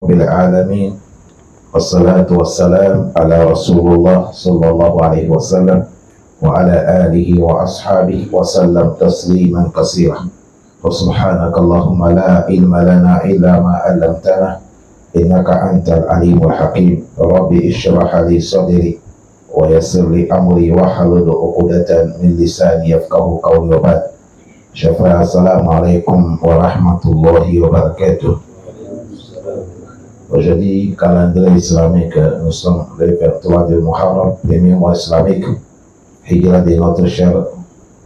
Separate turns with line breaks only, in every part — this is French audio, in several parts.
بالعالمين والصلاة والسلام على رسول الله صلى الله عليه وسلم وعلى آله وأصحابه وسلم تسليما كثيرا وسبحانك اللهم لا علم لنا إلا ما علمتنا إنك أنت العليم الحكيم ربي اشرح لي صدري ويسر لي أمري واحلل عقدة من لساني يفقهوا قولي وبعد شفاء السلام عليكم ورحمة الله وبركاته. Aujourd'hui, calendrier islamique, nous sommes le 23 de Muharram, premier mois islamique, Hijra de notre cher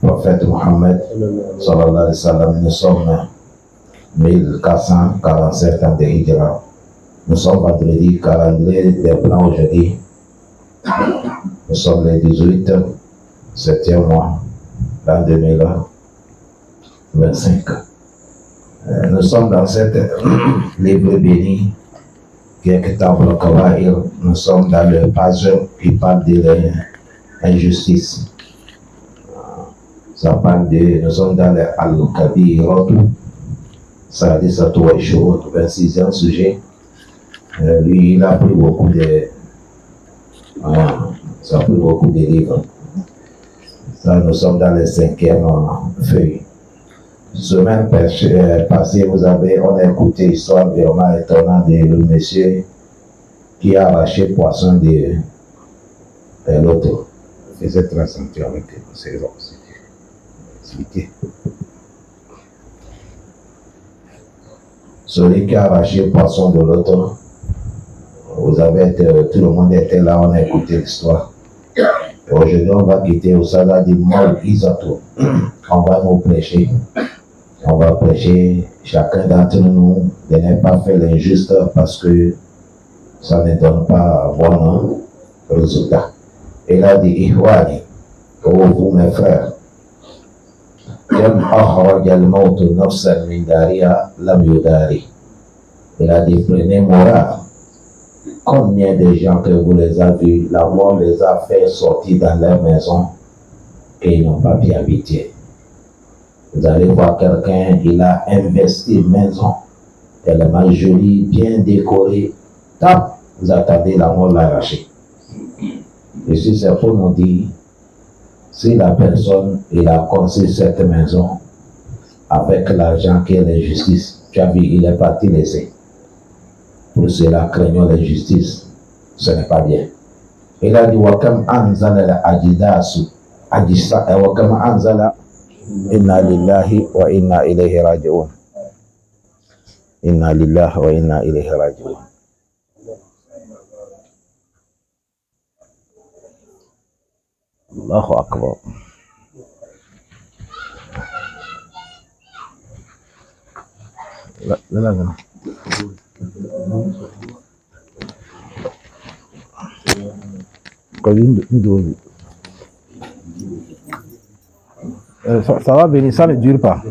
prophète Mohammed, sallallahu alayhi wa sallam. Nous sommes 1447 ans de Hijra. Nous sommes vendredi, calendrier des plans aujourd'hui. Nous sommes le 18, 7e mois, l'an 2025. Nous sommes dans cette livre béni qui est Kitab al-Kabair. Nous sommes dans le page qui parle de l'injustice. Ça parle de, nous sommes dans le Al-Kabir, ça dit ça tout est chaud, 26e sujet. Lui, il a pris beaucoup de, ça a pris beaucoup de livres. Ça, nous sommes dans le 5e feuille. Semaine passée, on a écouté l'histoire vraiment étonnante de le monsieur qui a arraché le poisson de l'autre. Il faisait 30 centimes avec ses rocs. Expliqué. Celui qui a arraché le poisson de l'autre, tout le monde était là, on a écouté l'histoire. Et aujourd'hui, on va quitter au salaire du mort Isato. On va nous prêcher. On va prêcher chacun d'entre nous de ne pas faire l'injuste parce que ça ne donne pas bon résultat. Il a dit, Ihwani, oh vous mes frères, Kem akhraj al-maut nafsan min dariha lam yudari. Il a dit, prenez moral. Combien de gens que vous les avez vus, la mort les a fait sortir dans leur maison et ils n'ont pas pu habiter. Vous allez voir quelqu'un, il a investi une maison, tellement jolie, bien décorée. Tap, vous attendez la mort l'arracher. Et si c'est pour nous dire, si la personne, il a construit cette maison avec l'argent qui est l'injustice, tu as vu, il est parti laisser. Pour cela, craignons l'injustice, ce n'est pas bien. Il a dit, Wakam anzala la ajidasu, ajisa, Wakam anzala. Inna lillahi wa inna ilayhi raji'un. Inna lillahi wa inna ilayhi raji'un. Allahu akbar. La. Ça va venir, ça ne dure pas.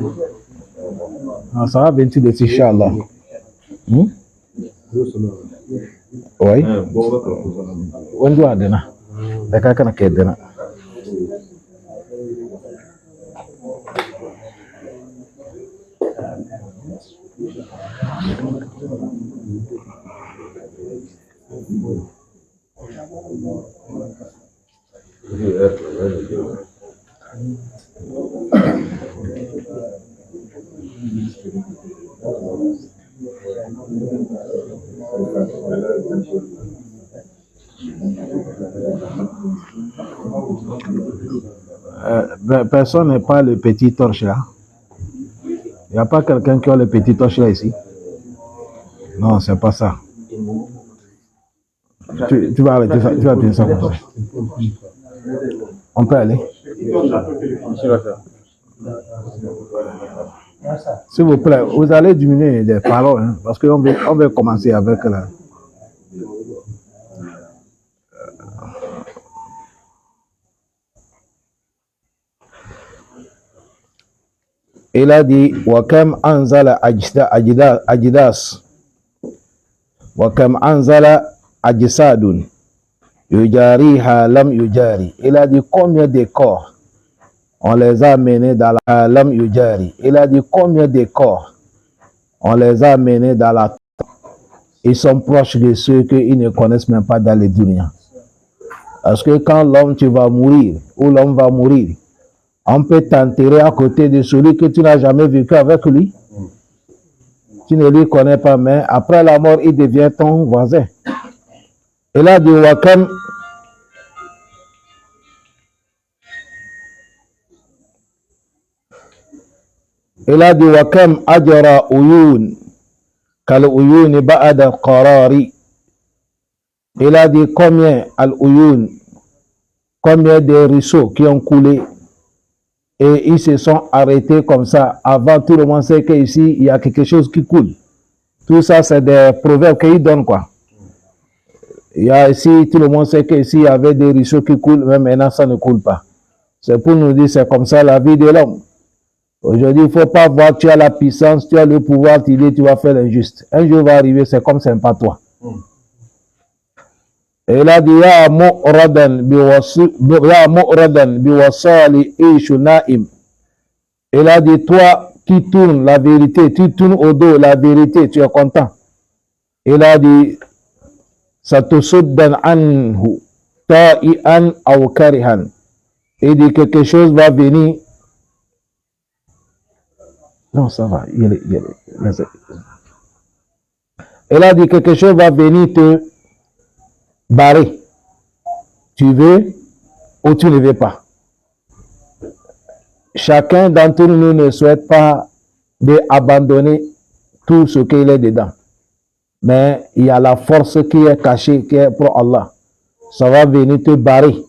Ça va venir de Inch'Allah. Oui. On doit donner. D'accord, qu'on a qu'à donner. Personne n'est pas le petit torche là. Il n'y a pas quelqu'un qui a le petit torche là ici. Non, c'est pas ça. Tu vas bien ça comme ça. On peut aller. S'il vous plaît, vous allez diminuer les paroles, hein, parce qu'on va commencer avec la... Il a dit, Wakam anzala ajidas, Wakam anzala ajisadun, yujariha lam yujari. Il a dit, combien de corps on les a menés dans la lam yujari. Il a dit, combien de corps on les a menés dans la
ils sont proches de ceux qu'ils ne connaissent même pas dans les dunya. Parce que quand l'homme tu vas mourir, ou l'homme va mourir, on peut t'enterrer à côté de celui que tu n'as jamais vécu avec lui. Tu ne lui connais pas, mais après la mort, il devient ton voisin. Et là, du Wakam, ajara uyun, kal uyun ba'ada qarari. Il a dit combien al-uyun, combien de ruisseaux qui ont coulé et ils se sont arrêtés comme ça. Avant, tout le monde sait qu'ici, il y a quelque chose qui coule. Tout ça, c'est des proverbes qu'ils donnent, quoi. Il y a ici, tout le monde sait qu'ici, il y avait des ruisseaux qui coulent, mais maintenant, ça ne coule pas. C'est pour nous dire, c'est comme ça la vie de l'homme. Aujourd'hui, il ne faut pas voir que tu as la puissance, tu as le pouvoir, tu dis, tu vas faire l'injuste. Un jour va arriver, c'est comme c'est pas toi. Et il a dit, ya mu'radan biwasali ishu na'im. Il a dit, toi qui tournes la vérité, tu tournes au dos la vérité, tu es content. Il a dit, satusuddan anhu ta'ian aw karihan. Il dit, quelque chose va venir. Non, ça va. Il a dit, quelque chose va venir te barré. Tu veux ou tu ne veux pas. Chacun d'entre nous ne souhaite pas d'abandonner tout ce qu'il est dedans. Mais il y a la force qui est cachée, qui est pour Allah. Ça va venir te barrer.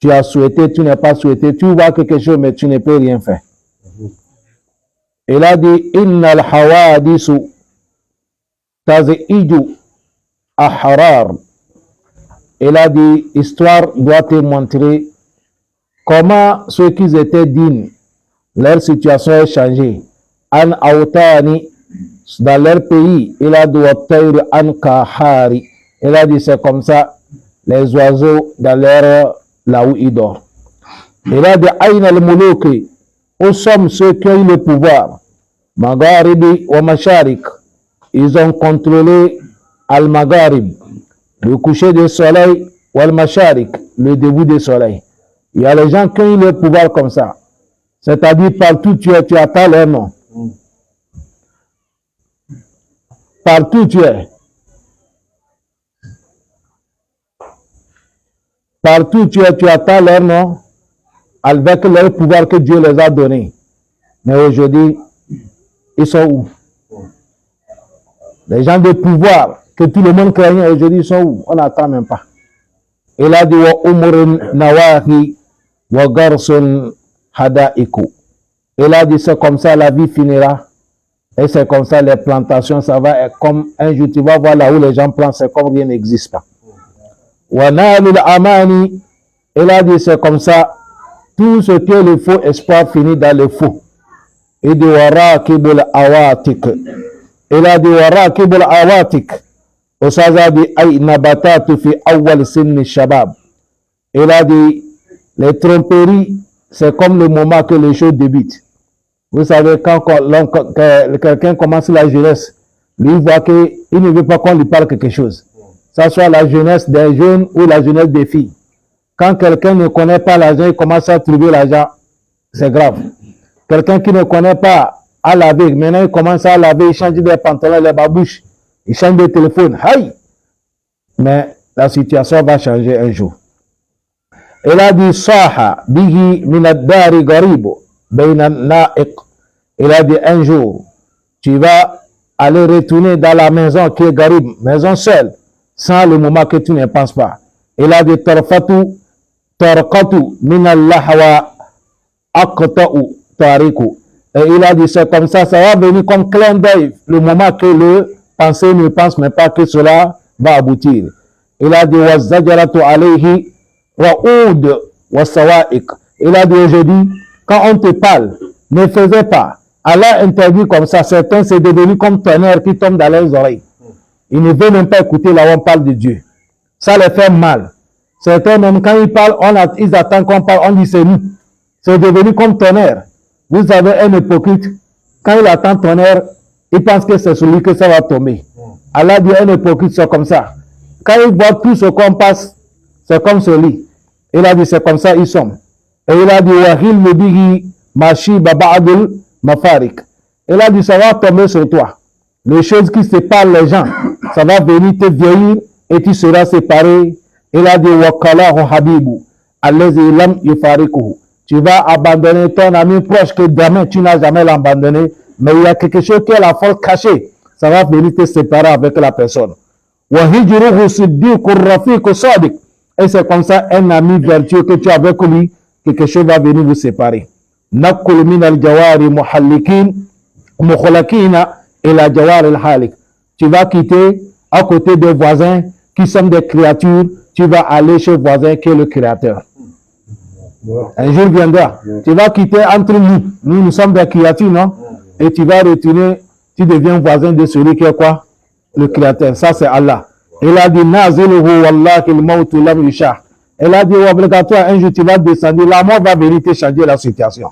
Tu as souhaité, tu n'as pas souhaité. Tu vois quelque chose, mais tu ne peux rien faire. Il a dit, Innal hawadisu taz'iju ahrar. Il a dit, histoire doit te montrer comment ceux qui étaient dignes, leur situation a changé. An autani, dans leur pays, il a dit, an kahari. Il a dit, c'est comme ça, les oiseaux dans leur, là où ils dorment. Il a dit, aïna al-muluki, où sont ceux qui ont eu le pouvoir? Magharibi wa masharik. Ils ont contrôlé al-magharib, le coucher du soleil, ou al-masharik, le début du soleil. Il y a les gens qui ont eu le pouvoir comme ça. C'est-à-dire, partout tu attends leur nom. Partout tu es. Partout tu attends leur nom avec leur pouvoir que Dieu les a donné. Mais aujourd'hui, ils sont où? Les gens de pouvoir que tout le monde craignait aujourd'hui, ils sont où? On n'attend même pas. Il a dit wa umurun nawahi wa garsun hadaiku. Il a dit c'est comme ça la vie finira. Et c'est comme ça les plantations, ça va être comme un jour tu vas voir là où les gens plantent, c'est comme rien n'existe pas. Wa nalul amani. Il a dit c'est comme ça, tout ce qui est le faux espoir finit dans le faux. Il dit wa raqibul awatik. Il a dit wa raqibul awatik. Osaza dit ay nabatatu fi awwal sinni shabab. Il a dit les tromperies, c'est comme le moment que les choses débutent. Vous savez, quand quelqu'un commence la jeunesse, lui voit qu'il ne veut pas qu'on lui parle quelque chose. Ça soit la jeunesse des jeunes ou la jeunesse des filles. Quand quelqu'un ne connaît pas l'argent, il commence à trouver l'argent, c'est grave. Quelqu'un qui ne connaît pas à laver, maintenant il commence à laver, il change des pantalons, les babouches, il change de téléphone. Aïe! Mais la situation va changer un jour. Il a dit Saha bihi minaddari garibo bayna na'iq. Il a dit un jour, tu vas aller retourner dans la maison qui est garib, maison seule, sans le moment que tu ne penses pas. Il a dit tarqatu minallahwa aqta'u tariku. Et il a dit c'est comme ça va venir comme clin d'œil, le moment que le pensée ne pense même pas que cela va aboutir. Il a dit wazajaratu alayhi wa'ud wasawa'iq. Il a dit aujourd'hui, quand on te parle, ne faisais pas. Allah interdit comme ça, certains c'est devenu comme tonnerre qui tombe dans leurs oreilles. Ils ne veulent même pas écouter là où on parle de Dieu. Ça les fait mal. Certains même quand ils parlent, ils attendent qu'on parle, on dit c'est nous. C'est devenu comme tonnerre. Vous avez un hypocrite, quand il attend tonnerre, il pense que c'est celui que ça va tomber. Allah dit un hypocrite, c'est comme ça. Quand il voit tout ce qu'on passe, c'est comme ce lit. Il a dit, c'est comme ça ils sont. Et il a dit, Wahil Mubiri Mashi Baba'adul Mafarik. Il a dit, ça va tomber sur toi. Les choses qui séparent les gens, ça va venir te vieillir et tu seras séparé. Il a dit, Wakalahu Habibu, Allazi Lam Yufarikuhu. Tu vas abandonner ton ami proche que demain tu n'as jamais l'abandonné, mais il y a quelque chose qui est la force cachée. Ça va venir te séparer avec la personne. Wahijruhu Siddiqur Rafiq Sadiq. Et c'est comme ça un ami vertueux que tu as avec lui, quelque chose va venir vous séparer. Nakul min al-jawari muhallikin mukhlaqina ila jawar al-halik. Tu vas quitter à côté des voisins qui sont des créatures, tu vas aller chez le voisin qui est le créateur. Un jour viendra, tu vas quitter entre nous, nous sommes des créatures, non? Et tu vas retourner, tu deviens voisin de celui qui est quoi? Le créateur, ça c'est Allah. Il a dit, Naziluhu wallahi al-mawtu lam yushah. Il a dit, obligatoire, un jour tu vas descendre, la mort va venir te changer la situation.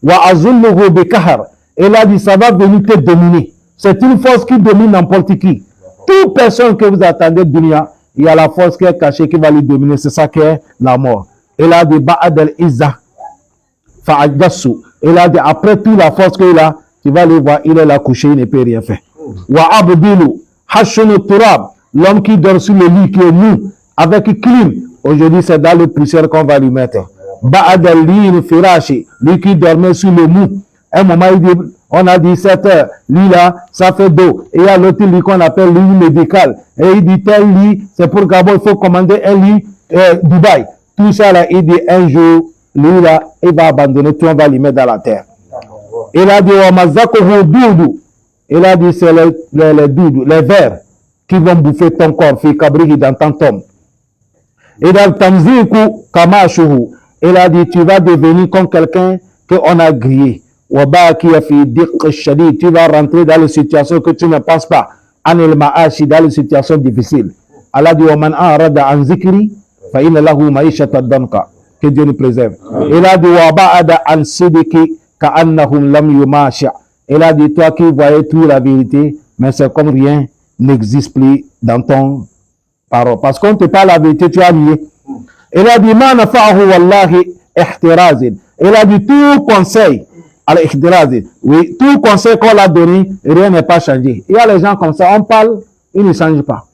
Wa azulluhu bikahar. Il a dit, ça va venir te dominer. C'est une force qui domine n'importe qui. Toute personne que vous attendez de dunya, il y a la force qui est cachée qui va lui dominer. C'est ça qui est la mort. Il a dit, Ba'ad al-Izza fa'ajassu. Il a dit, après toute la force qu'il a, tu vas le voir, il est là couché, il ne peut rien faire. Wa abdilu hashunu turab. L'homme qui dort sur le lit, qui est mou, avec clim. Aujourd'hui, c'est dans le poussière qu'on va lui mettre. Ba'ad al-Lin firashi. Lui qui dormait sur le mou. Un moment, il dit, on a dit 7 heures, lui là, ça fait d'eau. Et il y a l'autre lit qu'on appelle lit médical. Et il dit, tel lit, c'est pour Gabon, il faut commander un lit Dubaï. Tout ça là, il dit, un jour, lui là, il va abandonner, tout on va lui mettre dans la terre. Il a dit, il a dit, c'est les doudous, les vers qui vont bouffer ton corps, fi kabrihi dans ton tombe. Et dans tamziku kamashuhu, il a dit, tu vas devenir comme quelqu'un qu'on a grillé. Tu vas rentrer dans les situations que tu ne penses pas. Anil ma'ashi, dans les situations difficiles. Allah dit, Waman arada an zikri, fa inna lahu ma'ishatan danka. Que Dieu nous préserve. Il a dit, wa ba'ada an sidiki ka annahum lam yumasha. Il a dit, toi qui voyais toute la vérité, mais c'est comme rien n'existe plus dans ton parole. Parce qu'on te parle la vérité, tu as nié. Il a dit, ma nafa'ahu wallahi ihtirazin. Il a dit, tout conseil, oui, tout conseil qu'on a donné, rien n'est pas changé. Il y a les gens comme ça, on parle, ils ne changent pas.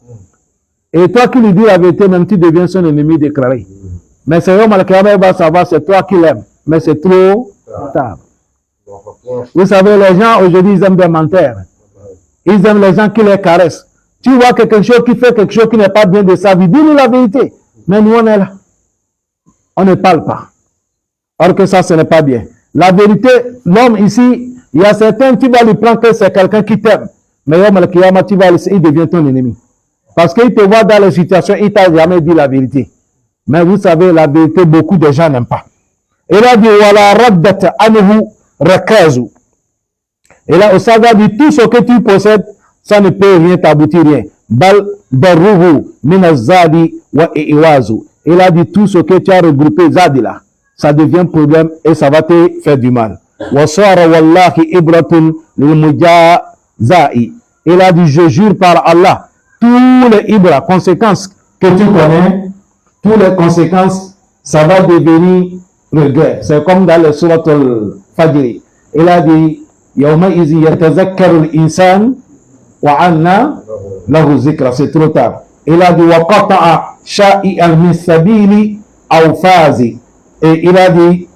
Et toi qui lui dis la vérité, même tu deviens son ennemi déclaré. Mais c'est vraiment le va savoir, c'est toi qui l'aimes. Mais c'est trop tard. Vous savez, les gens aujourd'hui, ils aiment des menteurs. Ils aiment les gens qui les caressent. Tu vois quelque chose qui fait quelque chose qui n'est pas bien de sa vie, dis-nous la vérité. Mais nous, on est là. On ne parle pas. Or que ça, ce n'est pas bien. La vérité, l'homme ici, il y a certains, tu vas lui prendre que c'est quelqu'un qui t'aime. Mais tu vas laisser, il devient ton ennemi. Parce qu'il te voit dans les situations, il t'a jamais dit la vérité. Mais vous savez, la vérité, beaucoup de gens n'aiment pas. Il a dit, Wala raddat anhu rakazu. Et là, au saga dit, tout ce que tu possèdes, ça ne peut rien t'aboutir, rien. Bal darruhu minazadi wa iwazu. Il a dit, tout ce que tu as regroupé, zadi là, ça devient problème et ça va te faire du mal. Wasara wallahi ibratun lilmujazai. Il a dit, je jure par Allah, tous les ibra, conséquences que tu connais, toutes les conséquences, ça va devenir regret. C'est comme dans le surat al-Fajr. Il a dit, Yawma izi yatazakkaru al-insan wa anna lahu zikra. C'est trop tard. Il a dit, wa qata'a sha'i'an min sabili aw fazi. Et il a dit,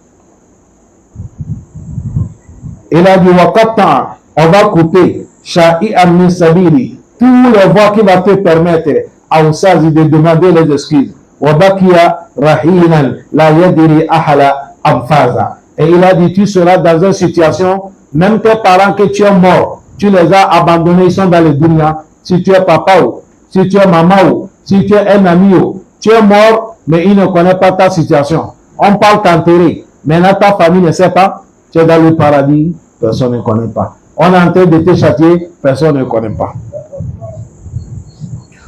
wa qata'a, on va couper sha'i'an min sabili. Tous les voies qui va te permettre aw fazi de demander les excuses. Wa bakiya rahinan la yadiri ahala amfaza. Et il a dit, tu seras dans une situation, même tes parents que tu es mort, tu les as abandonnés, ils sont dans le dunya. Si tu es papa ou, si tu es maman ou, si tu es un ami ou, tu es mort, mais il ne connaît pas ta situation. On parle t'enterrer. Maintenant, ta famille ne sait pas, tu es dans le paradis, personne ne connaît pas. On est en train de te châtier, personne ne connaît pas.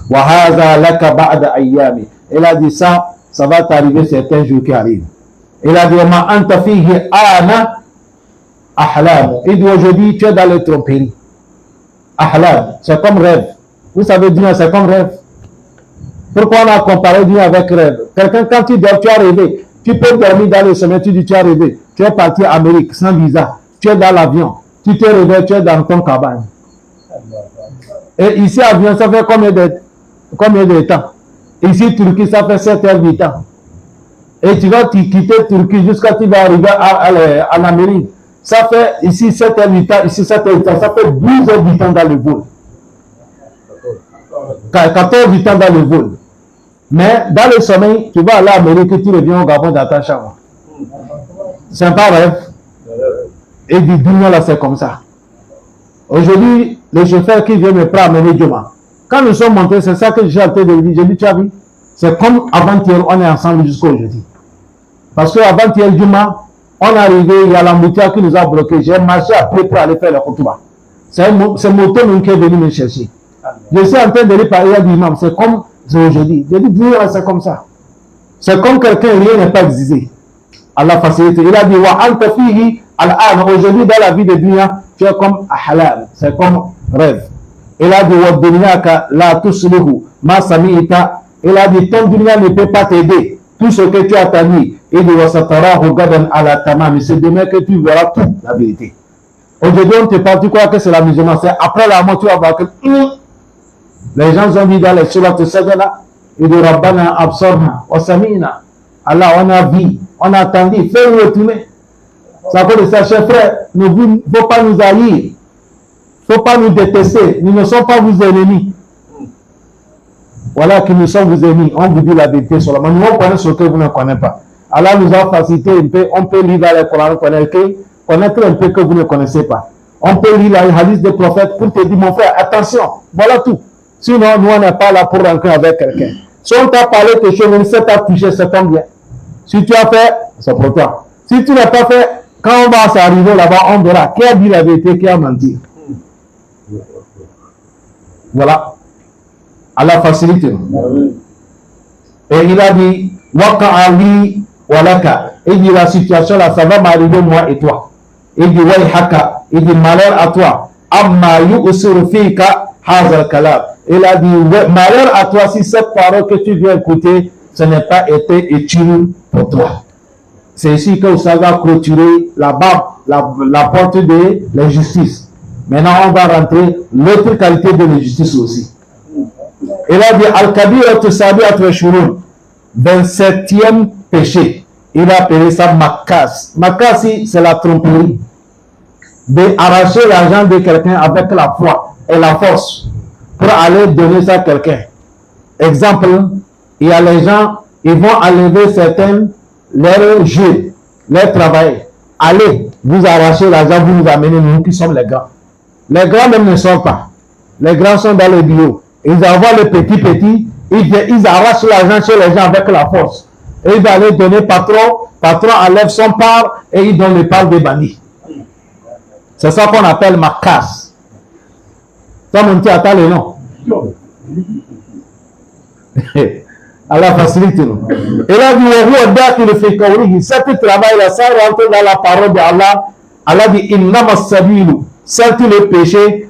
Wahaza laka ba'da ayyami. Il a dit ça, ça va t'arriver certains jours qui arrivent. Il a dit, ma anta fihi ana ahlam. Il dit, aujourd'hui, tu es dans les tromperies. Ahlam, c'est comme rêve. Vous savez, dunya, c'est comme rêve. Pourquoi on a comparé dunya avec rêve? Quelqu'un, quand tu dors, tu as rêvé. Tu peux dormir dans le sommeil, tu dis tu as rêvé. Tu es parti en Amérique sans visa. Tu es dans l'avion. Tu t'es réveillé, tu es dans ton cabane. Et ici, avion, ça fait combien de temps? Ici, Turquie, ça fait 7 heures, 8 ans. Et tu vas quitter Turquie jusqu'à ce que tu vas arriver en Amérique. Ça fait ici 7 heures, 8 ans, ici 7 heures, 8 ans. Ça fait 12 heures, 8 ans dans le vol. 14, 8 ans dans le vol. Mais dans le sommeil, tu vas aller en Amérique et tu reviens au Gabon dans ta chambre. C'est un pas rêve. Et du dunya là, c'est comme ça. Aujourd'hui, le chauffeur qui vient me prendre amener Djoma. Quand nous sommes montés, c'est ça que j'ai arrêté de lui dire. J'ai dit, tu as vu, c'est comme avant-hier, on est ensemble jusqu'à aujourd'hui. Parce qu'avant-hier, Djoma, on est arrivé, il y a l'embouteillage qui nous a bloqués. J'ai marché après pour aller faire le khutbah. C'est moto qui est venu me chercher. Je suis en train de lui parler à l'imam. C'est comme aujourd'hui. J'ai dit, c'est comme ça. C'est comme quelqu'un, rien n'est pas exigé. Allah facilité. Il a dit, wa anta fihi al-an. Aujourd'hui, dans la vie de dunya, tu es comme halal. C'est comme rêve. Il a dit, wa dunyaka la tuslihu ma sami'ita. Il a dit, ton dunya ne peut pas t'aider. Tout ce que tu as entendu. Il dit, wa satarahu gadan ala tamam. C'est demain que tu verras tout, la vérité. Aujourd'hui, on te parle, tu crois que c'est la musulmane. C'est après la mort, tu vas voir que les gens ont dit dans les surat al-sajda, ils disent Rabbana absorna wa samina. Allah, on a vu, on a entendu, fais-nous retourner. Ça veut dire ça, chers frères, il ne faut pas nous haïr, il ne faut pas nous détester, nous ne sommes pas vos ennemis. Voilà que nous sommes vos ennemis, on vous dit la vérité seulement. Nous on connaît ce que vous ne connaissez pas. Allah nous a facilité un peu, on peut lire dans le Coran, connaître un peu que vous ne connaissez pas. On peut lire les hadiths des prophètes pour te dire, mon frère, attention, voilà tout. Sinon, nous, on n'est pas là pour rentrer avec quelqu'un. Si on t'a parlé quelque chose, même si tu as touché, c'est ton bien. Si tu as fait, c'est pour toi. Si tu n'as pas fait, quand on va s'arriver là-bas, on verra qui a dit la vérité, qui a menti. Voilà. Allah facilite. Et il a dit, Waka Ali Walaka. Il dit, la situation là, ça va m'arriver moi et toi. Il dit, Wayhaka. Il dit, malheur à toi. Amma yu'usuru fika hazal kalam. Il a dit, malheur à toi si cette parole que tu viens écouter, ce n'est pas été utile pour toi. C'est ici que ça va clôturer la porte de l'injustice. Maintenant, on va rentrer l'autre qualité de l'injustice aussi. Il a dit, Al-Kabir Tusabiat wa Shurun, 27e péché. Il a appelé ça Makas. Makas, c'est la tromperie. D'arracher l'argent de quelqu'un avec la foi et la force pour aller donner ça à quelqu'un. Exemple, il y a les gens, ils vont enlever certains, leurs jeux, leur travail. Allez, vous arrachez l'argent, vous nous amenez, nous qui sommes les grands. Les grands même ne sont pas. Les grands sont dans les bureaux. Ils envoient les petits, ils arrachent l'argent chez les gens avec la force. Et ils vont aller donner patron enlève son part et il donne le part des bandits. C'est ça qu'on appelle ma casse. Ça, mon petit, attends le nom. Allah facilite nous. Et là, cette travail-là, ça rentre dans la parole d'Allah. Allah dit, innama sabilu. C'est le péché.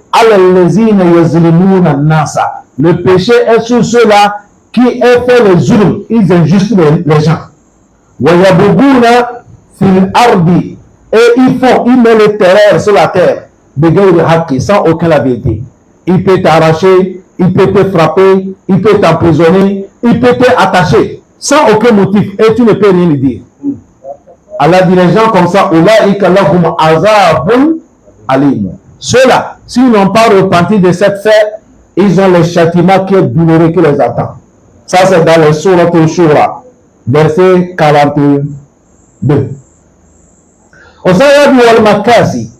Le péché est sur ceux-là qui ont fait les zulm. Ils injustent les gens. Et ils mettent le terreur sur la terre. Sans aucun la vérité. Il peut t'arracher, il peut te frapper, il peut t'emprisonner, il peut t'attacher. Sans aucun motif. Et tu ne peux rien lui dire. Allah dit les gens comme ça, ceux-là, s'ils n'ont pas repenti de cette fête, ils ont le châtiment qui est douloureux qui les attend. Ça, c'est dans le Surat al-Shura, verset 42. Au sein du Al-Makasi,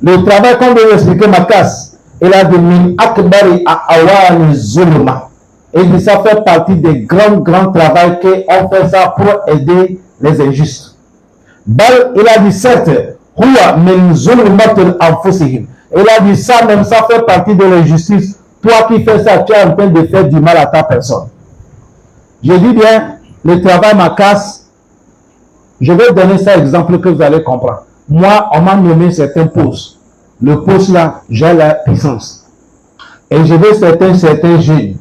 le travail qu'on vient expliquer Makas, il a dit min akbari awani zulma. Et dit ça fait partie des grands travaux qu'on fait ça pour aider les injustes. Bal, il a dit certes, huwa min zulmatul anfusihim. Il a dit ça même, ça fait partie de l'injustice. Toi qui fais ça, tu es en train de faire du mal à ta personne. Je dis bien, le travail Makas, je vais donner ça exemple que vous allez comprendre. Moi, on m'a nommé certains postes. Le poste là, j'ai la puissance. Et je veux certains jeunes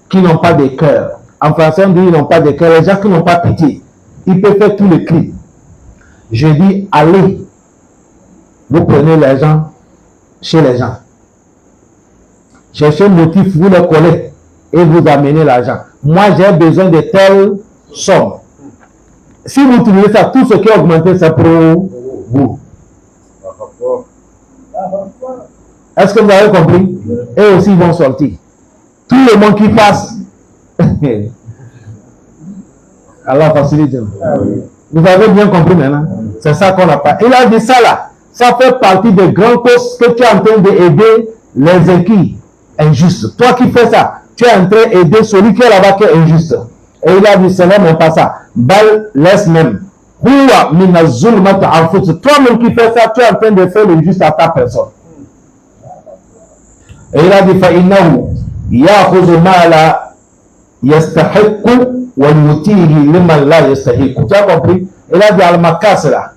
qui n'ont pas de cœur. En français, on dit ils n'ont pas de cœur. Les gens qui n'ont pas pitié, ils peuvent faire tous les crimes. Je dis, allez, vous prenez l'argent chez les gens. Cherchez un motif, vous le collez et vous amenez l'argent. Moi, j'ai besoin de telle somme. Si vous trouvez ça, tout ce qui est augmenté, c'est pour vous. Est-ce que vous avez compris? Et aussi, ils vont sortir. Tout le monde qui passe. Allah facilite. Vous avez bien compris maintenant? C'est ça qu'on n'a pas. Il a dit ça là. Ça fait partie des grandes causes que tu es en train d'aider les équipes injustes. Toi qui fais ça, tu es en train d'aider celui qui est là-bas qui est injuste. Et il a dit, ce n'est même pas ça. Bal, laisse même. Toi-même qui fais ça, tu es en train de faire le juste à ta personne. Et il a dit, فَإِنَّهُ يَأْخُذُ مَا لَا يَسْتَحِقُّ وَيُؤْتِيهِ لِمَنْ لَا يَسْتَحِقُّ. Tu as compris? Il a dit, Al-Makas là,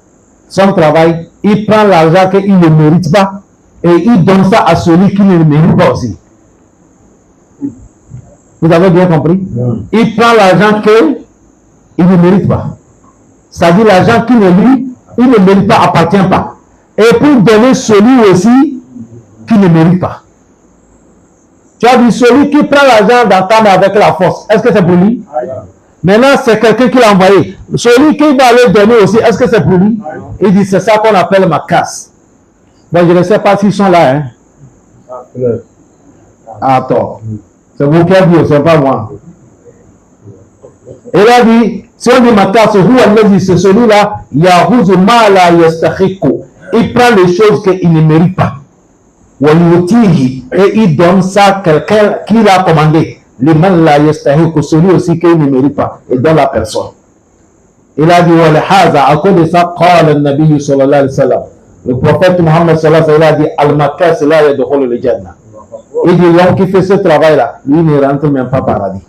son travail, il prend l'argent qu'il ne mérite pas et il donne ça à celui qui ne le mérite pas aussi. Vous avez bien compris? Il prend l'argent qu'il ne mérite pas. C'est-à-dire l'argent qui ne lui, il ne mérite pas, appartient pas. Et pour donner celui aussi qui ne mérite pas. Tu as dit celui qui prend l'argent dans ta main avec la force, est-ce que c'est pour lui? Maintenant, c'est quelqu'un qui l'a envoyé. Celui qui va le donner aussi, est-ce que c'est pour lui? Il dit, c'est ça qu'on appelle ma casse. Bon, je ne sais pas s'ils sont là. Hein? Attends. C'est vous qui avez dit, c'est pas moi. Il a dit, si on dit ma casse, c'est celui-là, Yahuzu Mala Yastachiku. Il prend les choses qu'il ne mérite pas. Et il donne ça à quelqu'un qui l'a commandé. Le mal la yastahiku, celui aussi qu'il ne mérite pas. Et donne la personne. Il a dit, à cause de ça, Nabi sallallahu alayhi wa sallam. Le prophète Muhammad sallallahu alayhi wa sallam a dit, Al-Makas la yadkhulu le Jannah. Il dit, l'homme qui fait ce travail-là, lui ne rentre même pas au paradis.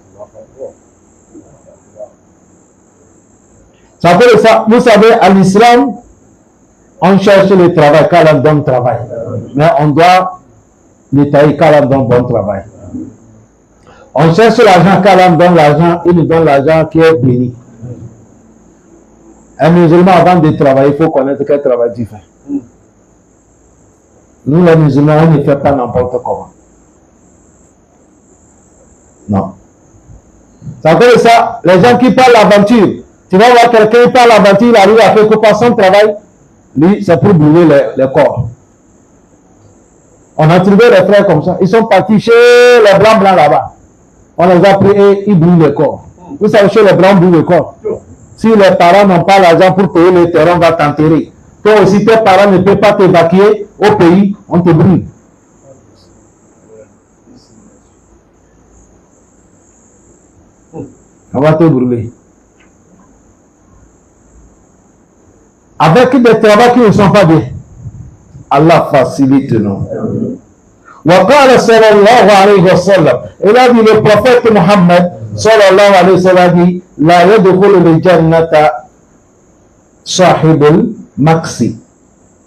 Ça fait ça, vous savez, à l'islam, on cherche le travail quand on donne travail. Mais on doit détailler quand on donne bon travail. On cherche l'argent quand on donne l'argent, il nous donne l'argent qui est béni. Un musulman, avant de travailler, il faut connaître quel travail tu fais. Nous, les musulmans, on ne fait pas n'importe comment. Non. Ça fait ça, les gens qui parlent l'aventure, tu vas voir quelqu'un qui parle l'aventure, il arrive à faire que par son travail, lui, c'est pour brûler les corps. On a trouvé les frères comme ça. Ils sont partis chez les blancs là-bas. On les a pris et ils brûlent les corps. Vous savez, chez les blancs, brûlent les corps. Si les parents n'ont pas l'argent pour payer le terrain, on va t'enterrer. Toi aussi, tes parents ne peuvent pas t'évacuer au pays, on te brûle. On va te brûler. Avec des travaux qui ne sont pas bien. Allah facilite nous. وقال صلى الله عليه وسلم إلى le prophète Muhammad صلى الله عليه وسلم لا يدخل الجنة صاحب المكسي.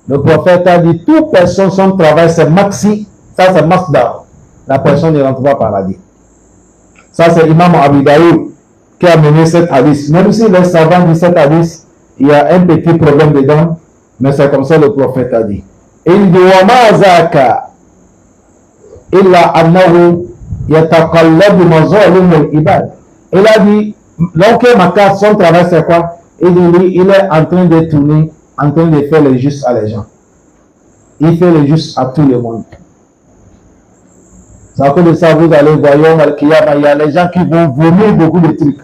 Le prophète a dit toute personne son travail c'est maxi, ça c'est masdar. La personne ne rentre pas au paradis. Ça c'est Imam Abu Daoud qui a mené cette hadith. Même si les savants disent cette hadith, il y a un petit problème dedans, mais c'est comme ça le prophète a dit. Il dit وما ذاك إلا أنه يتقلب مظالم العباد. Il a dit, donc Makas, son travail c'est quoi? Il dit, lui, il est en train de tourner, en train de faire le juste à les gens. Il fait le juste à tout le monde. Ça fait de ça, vous allez voir, il y a les gens qui vont vomir beaucoup de trucs.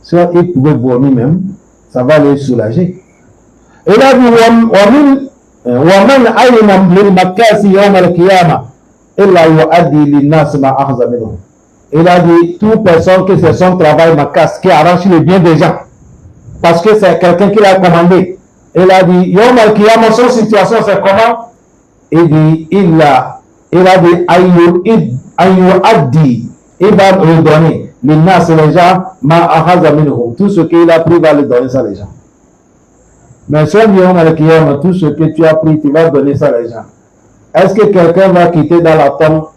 Si ils pouvaient vomir même, ça va les soulager. Il a dit, ومن علم للمكاس يوم القيامة إلا يؤدي للناس ما أخذ منهم. Il a dit toute personne que c'est son travail makas qui arrange le bien des gens parce que c'est quelqu'un qui l'a commandé. Il a dit yom al-qiyamah, son situation c'est comment? Il dit il a dit ayuaddi, il va redonner l'innas les gens ma akhadha minhum, tout ce qu'il a pris va le donner ça les gens. Mais si on dit tout ce que tu as pris, tu vas donner ça à les gens. est-ce que quelqu'un va quitter dans la tombe,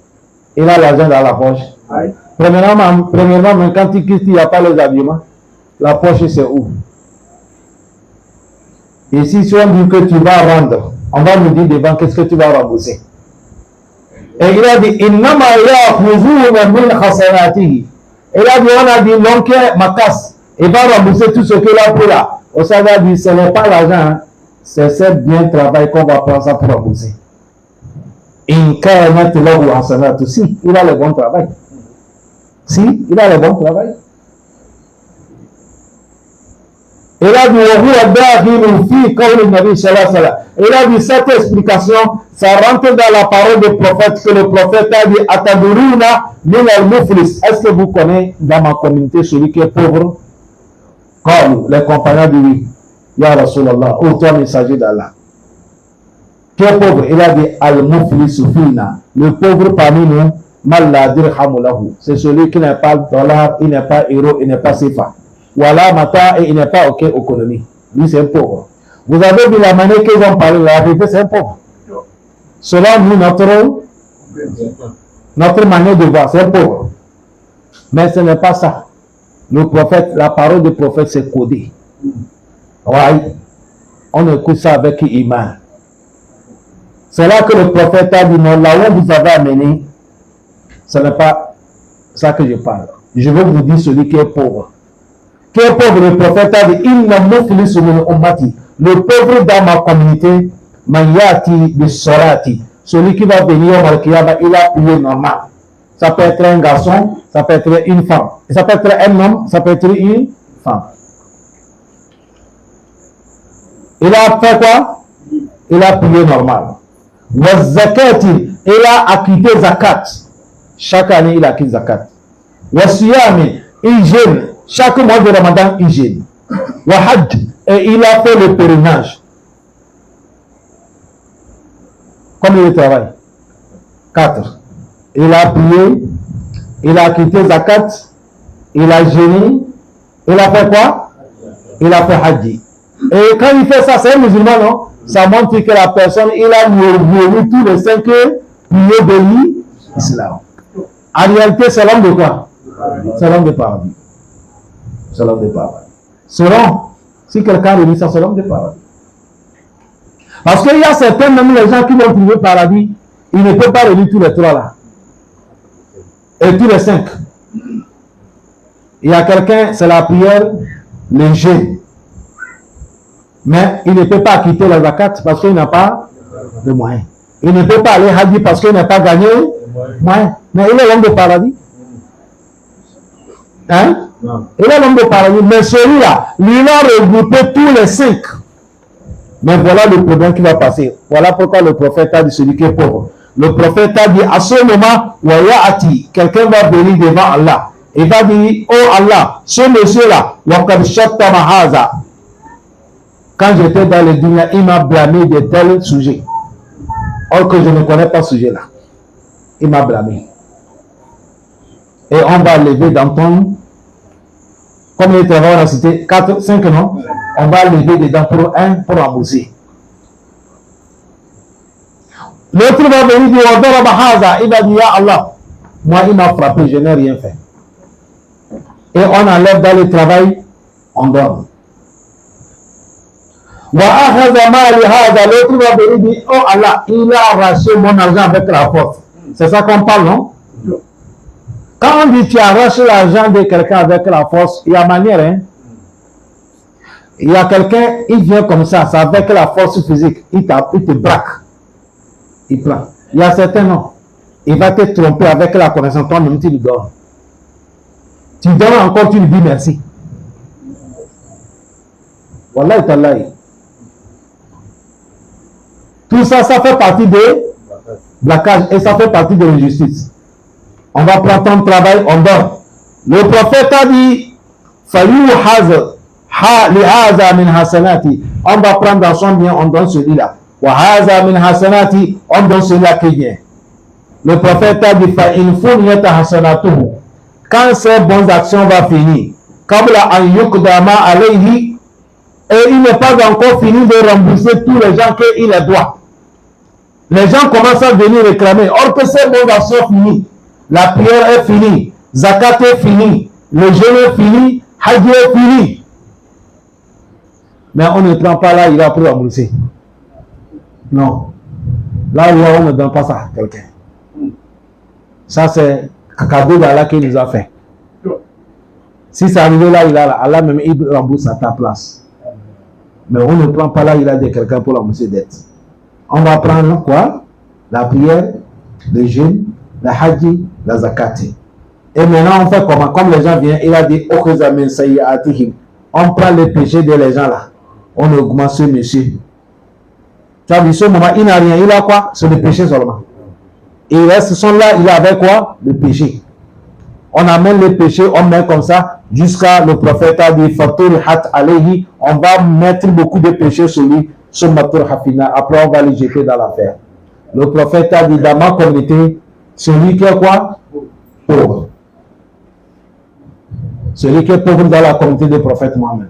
il a l'argent dans la poche? Oui. Premièrement, même quand il quitte, il n'y a pas les habillements. La poche, c'est où? Et si on dit que tu vas rendre, on va nous dire devant qu'est-ce que tu vas rembourser. Et il a dit, il a dit, on a dit, l'oncle Makas, il va rembourser tout ce qu'il a pris là. On s'en va dire, ce n'est pas l'argent, hein. C'est ce bien travail qu'on va prendre ça pour rembourser. Si, il a le bon travail. Si, il a le bon travail. Il a dit cette explication, ça rentre dans la parole du prophète, que le prophète a dit est-ce que vous connaissez dans ma communauté celui qui est pauvre? Comme les compagnons de lui, Ya Rasulallah, ô toi messager d'Allah. Qui est pauvre? Il a dit Al-Muflis fina, le pauvre parmi nous, Malla dirhamulahu, c'est celui qui n'est pas dollar, il n'est pas euro, il n'est pas CFA. Voilà, mata, et il n'est pas OK économie. Lui, c'est un pauvre. Vous avez vu la manière qu'ils ont parlé, la vérité, c'est un pauvre. Selon nous, notre manière de voir, c'est un pauvre. Mais ce n'est pas ça. Le prophète, la parole du prophète, c'est codé. Ouais. On écoute ça avec iman. C'est là que le prophète a dit, non, là où vous avez amené, ce n'est pas ça que je parle. Je veux vous dire celui qui est pauvre. Qui est pauvre, le prophète a dit, le pauvre dans ma communauté, Mayati de Sorati, celui qui va venir au Malkiyama, il a prié normal. Ça peut être un garçon, ça peut être une femme. Ça peut être un homme, ça peut être une femme. Il a fait quoi? Il a prié normal. Wazakati, il a acquitté zakat. Chaque année, il acquitte zakat. Wasiyami, il gêne. Chaque mois de Ramadan, il gêne. Wahad, et il a fait le pèlerinage. Combien il travaille? 4. Il a prié, il a quitté zakat, il a gêné, il a fait quoi? Il a fait hadji. Et quand il fait ça, c'est un musulman, non? Ça montre que la personne, il a violé tous les 5 prières de l'islam. En réalité, c'est l'homme de quoi? C'est l'homme de paradis. C'est l'homme de paradis. Selon, si quelqu'un relit ça, c'est l'homme de paradis. Parce qu'il y a certains, même les gens qui vont trouver paradis, ils ne peuvent pas relire tous les 3 là. Et tous les 5. Il y a quelqu'un, c'est la prière, le jeûne. Mais il ne peut pas quitter la zakat parce qu'il n'a pas de moyens. Il ne peut pas aller hadji parce qu'il n'a pas gagné moyens. Mais il est l'homme de paradis. Hein? Il est l'homme de paradis. Mais celui-là, lui, il a regroupé tous les 5. Mais voilà le problème qui va passer. Voilà pourquoi le prophète a dit celui qui est pauvre. Le prophète a dit à ce moment, quelqu'un va venir devant Allah. Il va dire, oh Allah, ce monsieur-là, quand j'étais dans le dunya, il m'a blâmé de tels sujets. Or que je ne connais pas ce sujet-là. Il m'a blâmé. Et on va lever dans ton... Comme il travaille, on a cité 4, 5 non? On va lever dedans pour un pour rembourser. L'autre va venir dire, il va dire, ya Allah, moi il m'a frappé, je n'ai rien fait. Et on enlève dans le travail, on donne. L'autre va venir dire, oh Allah, il a arraché mon argent avec la force. C'est ça qu'on parle, non? Quand on dit tu arraches l'argent de quelqu'un avec la force, il y a manière, hein? Il y a quelqu'un, il vient comme ça, c'est avec la force physique, il te braque. Il prend. Il y a certains non. Il va te tromper avec la connaissance, toi-même tu lui donnes. Tu donnes encore, tu lui dis merci. Wallahi tallahi. Tout ça, ça fait partie de blacage et ça fait partie de l'injustice. On va prendre ton travail, on donne. Le prophète a dit, on va prendre dans son bien, on donne celui-là. On donne celui-là qui vient. Le prophète a dit, quand ces bonnes actions vont finir, et il n'est pas encore fini de rembourser tous les gens qu'il doit. Les gens commencent à venir réclamer. Or que ces bons garçons sont finis. La prière est finie. Zakat est fini. Le jeûne est fini. Hajj est fini. Mais on ne prend pas là, il va pour rembourser. Non. Là, on ne donne pas ça à quelqu'un. Ça, c'est un cadeau d'Allah qu'il nous a fait. Si c'est arrivé là, Allah même il rembourse à ta place. Mais on ne prend pas là, il a dit quelqu'un pour rembourser dette. On va prendre quoi? La prière, le jeûne, la hajj, la zakat. Et maintenant, on fait comment? Comme les gens viennent, il a dit on prend les péchés de les gens là. On augmente ce monsieur. Tu as vu ce moment, il n'a rien, il a quoi? C'est le péché seulement. Et il reste, sont là, il a avec quoi? Le péché. On amène le péché, on met comme ça, jusqu'à le prophète a dit, on va mettre beaucoup de péchés sur lui, après on va les jeter dans l'affaire. Le prophète a dit, dans ma communauté, celui qui est quoi? Pauvre. Celui qui est pauvre dans la communauté du prophète Mohammed.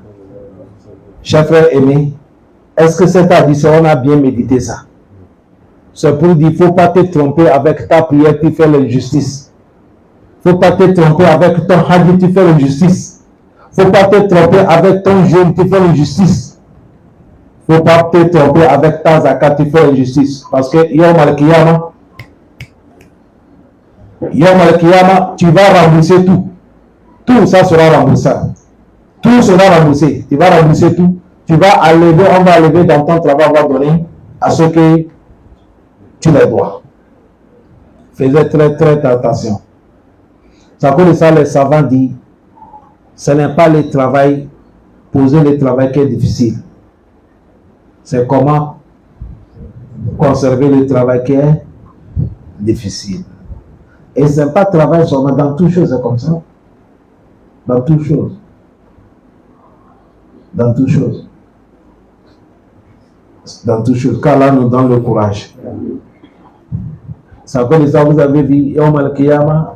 Chers frères aimés, est-ce que cette addition, on a bien médité ça? C'est pour dire, il ne faut pas te tromper avec ta prière, tu fais l'injustice. Il ne faut pas te tromper avec ton hadith, tu fais l'injustice. Il ne faut pas te tromper avec ton jeûne, tu fais l'injustice. Il ne faut pas te tromper avec ta zakat, tu fais l'injustice. Parce que Yom al-Qiyamah, tu vas rembourser tout. Tout ça sera remboursé. Tout sera remboursé. Tu vas rembourser tout. Tu vas enlever, on va enlever dans ton travail, on va donner à ceux que tu les dois. Faisez très attention. C'est à cause de ça, les savants disent, ce n'est pas le travail, poser le travail qui est difficile. C'est comment conserver le travail qui est difficile. Et ce n'est pas travail seulement, dans toutes choses, c'est comme ça. Dans toutes choses. Dans toutes choses. Dans toutes choses. Car là, nous donne le courage. C'est à cause de ça, vous avez vu, Yom al-Qiyamah,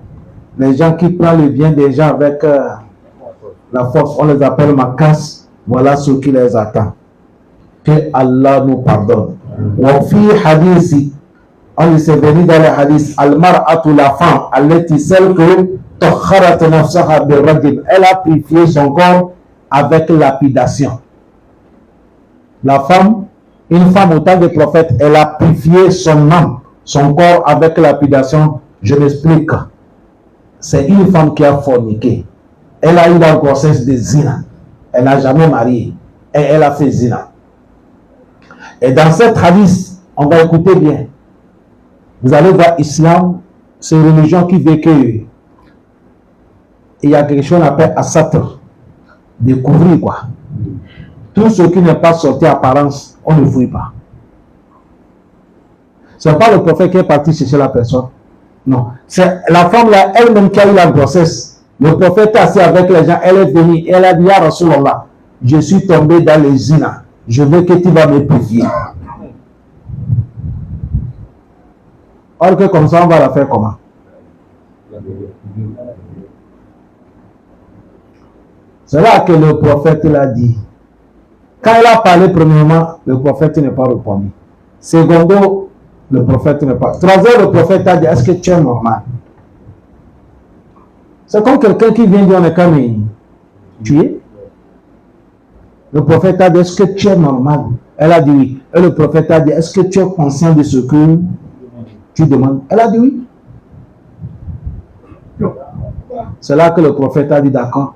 les gens qui prennent le bien des gens avec la force, on les appelle makas, voilà ce qui les attend. Que Allah nous pardonne. Wafi hadisi, on s'est venu dans le hadith, al-mar'atu la femme, allati celle que takharat nafsaha birrajim, elle a purifié son corps avec lapidation. La femme, une femme au temps des prophètes, elle a purifié son âme, son corps avec lapidation. Je m'explique. C'est une femme qui a forniqué. Elle a eu la grossesse de zina. Elle n'a jamais marié. Et elle a fait zina. Et dans cette hadith, on va écouter bien. Vous allez voir, l'islam, c'est une religion qui veut que il y a quelque chose qu'on appelle asatr. Découvrir quoi. Tout ce qui n'est pas sorti apparence, on ne fouille pas. Ce n'est pas le prophète qui est parti chercher la personne. Non. C'est la femme là, elle-même qui a eu la grossesse. Le prophète est assis avec les gens, elle est venue, elle a dit à Rasulallah, je suis tombé dans les zina. Je veux que tu vas me purifier. Or que comme ça, on va la faire comment? C'est là que le prophète l'a dit. Quand il a parlé premièrement, le prophète n'est pas répondu. Secondo, le prophète n'est pas. Troisième, le prophète a dit, est-ce que tu es normal? C'est comme quelqu'un qui vient dire, on est comme tué. Le prophète a dit, est-ce que tu es normal? Elle a dit oui. Et le prophète a dit, est-ce que tu es conscient de ce que tu demandes? Elle a dit oui. C'est là que le prophète a dit, d'accord.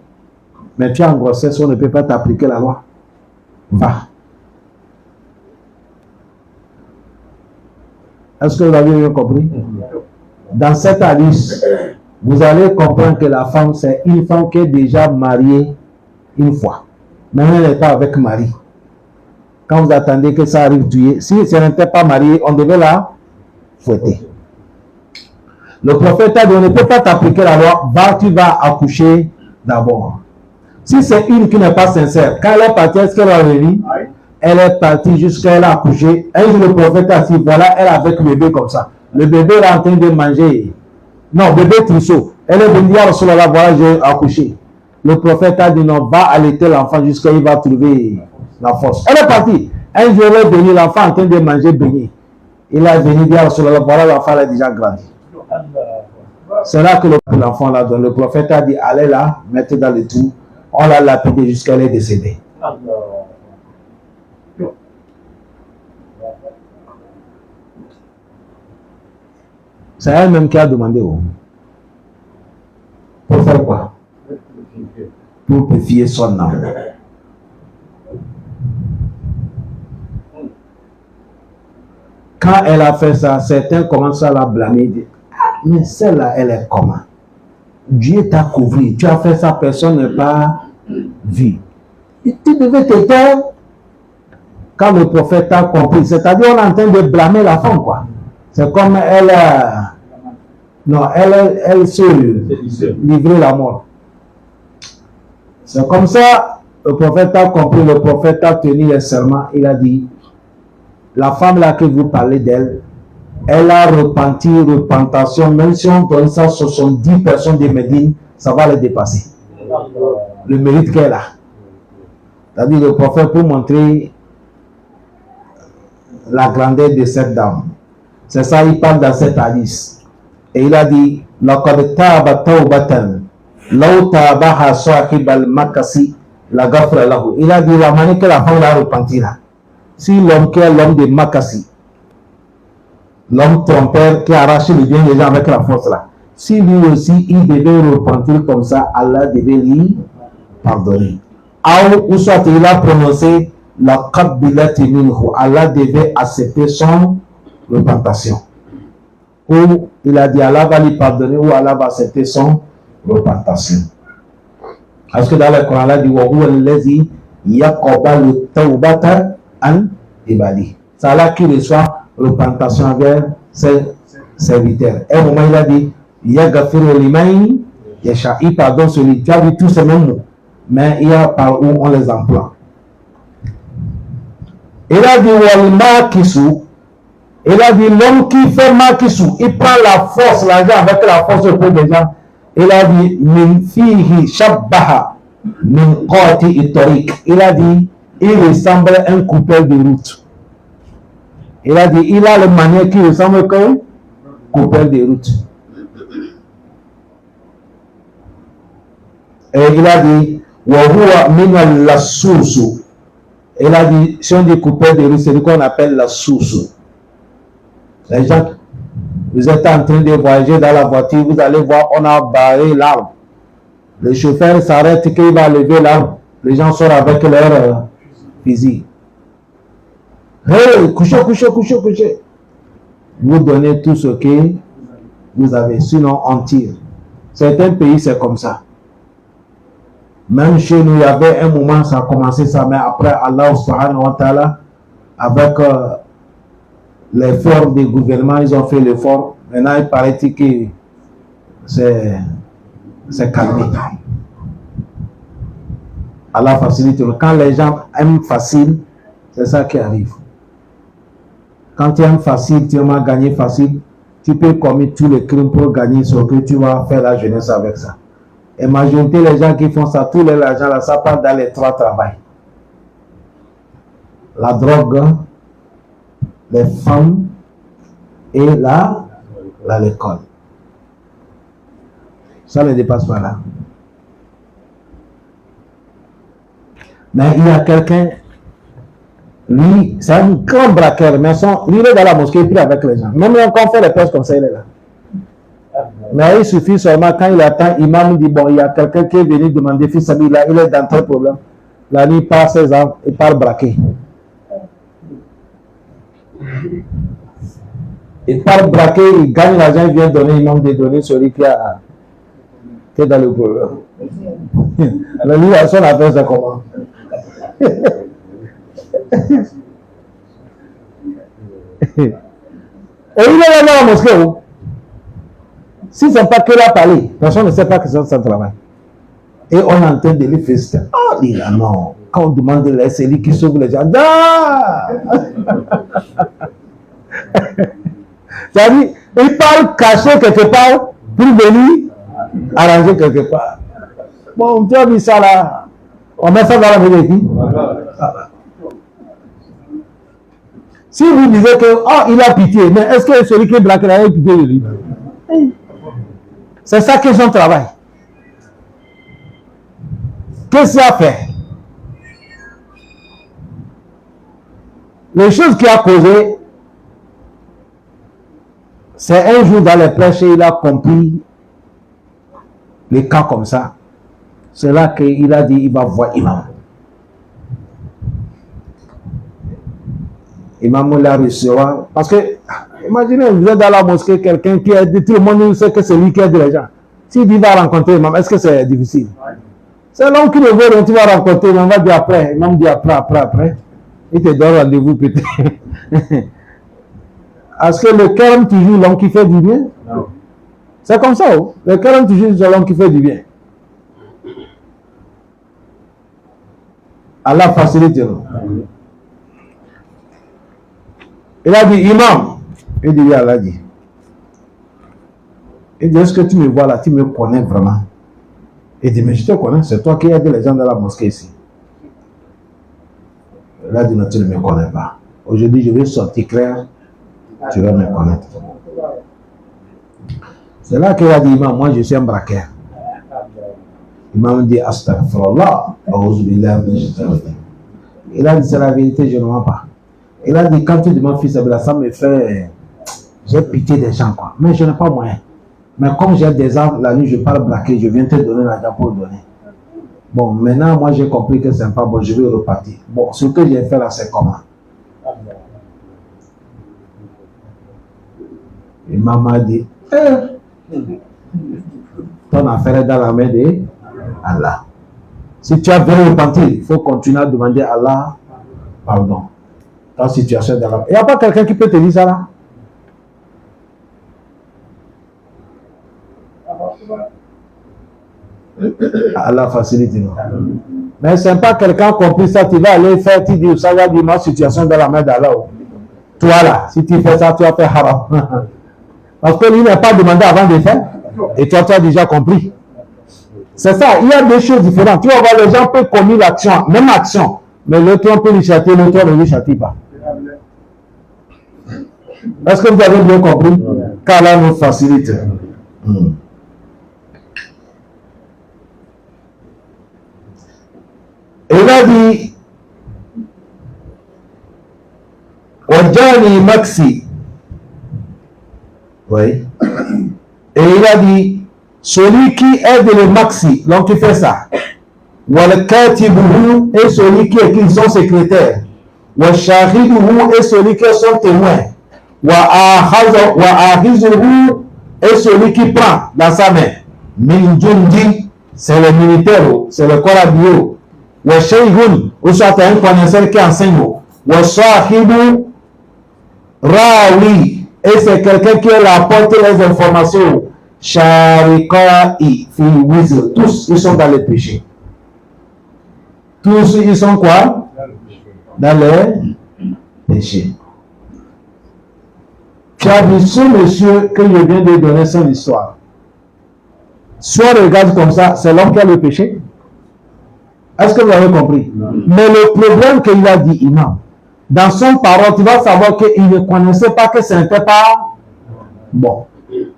Mais tu es en grossesse, on ne peut pas t'appliquer la loi. Va. Est-ce que vous avez bien compris? Dans cette hadith, vous allez comprendre que la femme, c'est une femme qui est déjà mariée une fois. Maintenant, elle n'est pas avec mari. Quand vous attendez que ça arrive tuer, si elle n'était pas mariée, on devait la fouetter. Le prophète a dit, on ne peut pas t'appliquer la loi, va, tu vas accoucher d'abord. Si c'est une qui n'est pas sincère, quand elle est partie, est-ce qu'elle va revenir? Elle est partie jusqu'à elle a accouché. Un jour, le prophète a dit, voilà, elle avec le bébé comme ça. Le bébé est en train de manger. Non, bébé trousseau. Elle est venue à Rasulallah, voilà, j'ai accouché. Le prophète a dit, non, va allaiter l'enfant jusqu'à il va trouver la force. Elle est partie. Un jour, elle est venue, l'enfant en train de manger beignet. Il a venu dire sur le voilà, l'enfant a déjà grandi. C'est là que l'enfant l'a donné. Le prophète a dit, allez là, mettez dans le trou. On l'a lapidé jusqu'à elle est décédée. C'est elle-même qui a demandé. Pour faire quoi? Pour purifier son âme. Quand elle a fait ça, certains commencent à la blâmer. Mais celle-là, elle est comment? Dieu t'a couvert. Tu as fait ça, personne n'est pas vu. Et tu devais te taire quand le prophète a compris. C'est-à-dire, on est en train de blâmer la femme, quoi. C'est comme elle a... Non, elle se livrait la mort. C'est comme ça, le prophète a compris, le prophète a tenu les serments. Il a dit, la femme là que vous parlez d'elle, elle a repenti, repentation, même si on donne ça 70 personnes de Médine, ça va les dépasser. Le mérite qu'elle a. C'est-à-dire le prophète pour montrer la grandeur de cette dame. C'est ça, il parle dans cette hadith. Et il a dit, لَقَدْ تَابَ تَوْبَةً لَوْ تَابَهَا صَاحِبَ الْمَكَسِ لَغَفْرَ لَهُ. Il a dit, la manière que la femme l'a repenti là. Si l'homme qui est l'homme de Makassi, l'homme trompeur qui a arraché le bien des gens avec la force là, si lui aussi il devait repentir comme ça, Allah devait lui pardonner. Ou soit il a prononcé la qabbilati minhu, Allah devait accepter son repentation. Ou il a dit Allah va lui pardonner, ou Allah va accepter son repentation. Parce que dans le Coran, Allah dit wa huwa allazi yaqbalu tawbata an ibadi. C'est Allah qui reçoit repentation envers ses serviteurs. Et au moment il a dit yaghfiru liman yasha, il pardonne celui. Tu as vu tous ces mêmes mots, mais il y a par où on les emploie. Il a dit wal makisu. Il a dit l'homme qui fait makisu, il prend la force, l'argent avec la force auprès des gens. Il a dit min fihi shabbaha min qati itorik. Il a dit il ressemble à un coupeur de route. Il a dit il a le manière qui ressemble à un coupeur de route. Et il a dit wa huwa min al-lasusu. Il a dit si on dit coupeur de route, c'est ce qu'on appelle la source. Les gens, vous êtes en train de voyager dans la voiture, vous allez voir, on a barré l'arbre. Le chauffeur s'arrête qu'il va lever l'arbre. Les gens sortent avec leur fusil. Hey, couchez, couchez, couchez, couchez. Vous donnez tout ce que vous avez, sinon on tire. Certains pays, c'est comme ça. Même chez nous, il y avait un moment, ça a commencé ça, mais après, Allah subhanahu wa ta'ala, avec l'effort des gouvernements, ils ont fait l'effort. Maintenant, il paraît que c'est calmé. Allah facilite. Quand les gens aiment facile, c'est ça qui arrive. Quand tu aimes facile, tu aimes gagner facile, tu peux commettre tous les crimes pour gagner ce que tu vas faire la jeunesse avec ça. Et majorité les gens qui font ça, tous les gens là, ça part dans les trois travails. La drogue, les femmes et l'école. Ça ne dépasse pas là. Mais il y a quelqu'un, lui, c'est un grand braqueur, mais lui il est dans la mosquée, il prie avec les gens. Même quand on fait les postes comme ça, il est là. Mais il suffit seulement quand il attend, l'imam dit bon, il y a quelqu'un qui est venu demander fils ami, là, il est dans tel problème. Là, il part 16 ans, il part braquer. Il part braquer, il gagne l'argent, il vient donner, l'imam de donner celui qui est dans le problème. Alors lui, son affaire, c'est comment? Et il est là dans la mosquée. Si ce n'est pas que la parler, personne ne sait pas que c'est son travail. Et on est en train de lui féliciter. Ah, il dit là, non. Quand on demande de l'aide, c'est lui qui sauve les gens. Ah! C'est-à-dire, il parle caché quelque part pour venir arranger quelque part. Bon, tu as vu ça là. On met ça dans la vérité. Si vous disiez que, oh, il a pitié, mais est-ce que celui qui est braqué a pitié de lui? C'est ça que son travail. Qu'est-ce qu'il a fait? Les choses qui a causé, c'est un jour dans les prêches, il a compris les cas comme ça. C'est là qu'il a dit, il va voir Imam. Imam l'a recevoir. Parce que, imaginez, vous êtes dans la mosquée, quelqu'un qui aide, tout le monde sait que c'est lui qui aide les gens. S'il dit, va rencontrer Imam, est-ce que c'est difficile? C'est l'homme qui le veut, donc tu vas rencontrer, Imam va dire après. Imam dit après. Il te donne rendez-vous peut-être. Est-ce que le cœur toujours l'homme qui fait du bien? Non. C'est comme ça, oh? Le cœur toujours l'homme qui fait du bien. Allah facilite. Il a dit, Imam. Il dit, Allah dit. Il dit, est-ce que tu me vois là, tu me connais vraiment? Il dit, mais je te connais, c'est toi qui aides les gens dans la mosquée ici. Il a dit, non, tu ne me connais pas. Aujourd'hui, je vais sortir clair, tu vas me connaître. C'est là qu'il a dit, Imam, moi je suis un braqueur. Imam dit, Astaghfirullah, il a dit, c'est la vérité, je ne mens pas. Il a dit, quand tu demandes fils de ça me fait, j'ai pitié des gens, quoi. Mais je n'ai pas moyen. Mais comme j'ai des armes, la nuit, je parle braquer, je viens te donner l'argent pour donner. Bon, maintenant, moi, j'ai compris que c'est pas bon, je vais repartir. Bon, ce que j'ai fait là, c'est comment? Imam m'a dit, ton affaire est dans la main de Allah. Si tu as bien repenti, il faut continuer à demander à Allah pardon. Ta situation est dans la main. Il n'y a pas quelqu'un qui peut te dire ça là? Allah facilite. Non? Mais c'est pas quelqu'un qui a compris ça, tu vas aller faire, tu dis, ça va dire ma situation dans la main d'Allah. Toi là, si tu fais ça, tu vas faire haram. Parce que lui n'a pas demandé avant de faire. Et toi, tu as déjà compris. C'est ça, il y a deux choses différentes. Tu vas voir, les gens peuvent commettre l'action, même action. Mais l'autre, on peut lui châtier, l'autre, on ne lui châtie pas. Est-ce que vous avez bien compris? Qu'Allah nous facilite. Et il a dit, Wajani Maxi. Oui. Et il a dit, celui qui aide le Maxi, donc qui fait ça, Wal Katibuhu est celui qui écrit son secrétaire, Wa Shahiduhu est celui qui est son témoin, Wa Ahizuhu est celui qui prend dans sa main. Min Jundi, c'est le militaire, c'est le corps habillé. Wa Shayhun, ou soit un connaisseur qui enseigne. Wa Sahibu Rawi, et c'est quelqu'un qui apporte les informations. Sharika'i fi wizr. Tous ils sont dans les péchés. Tous ils sont quoi? Dans les péchés. Tu as vu ce monsieur que je viens de donner son histoire. Soit regarde comme ça, c'est l'homme qui a le péché. Est-ce que vous avez compris? Mais le problème qu'il a dit, Imam, dans son parole, tu vas savoir qu'il ne connaissait pas que ce n'était pas bon.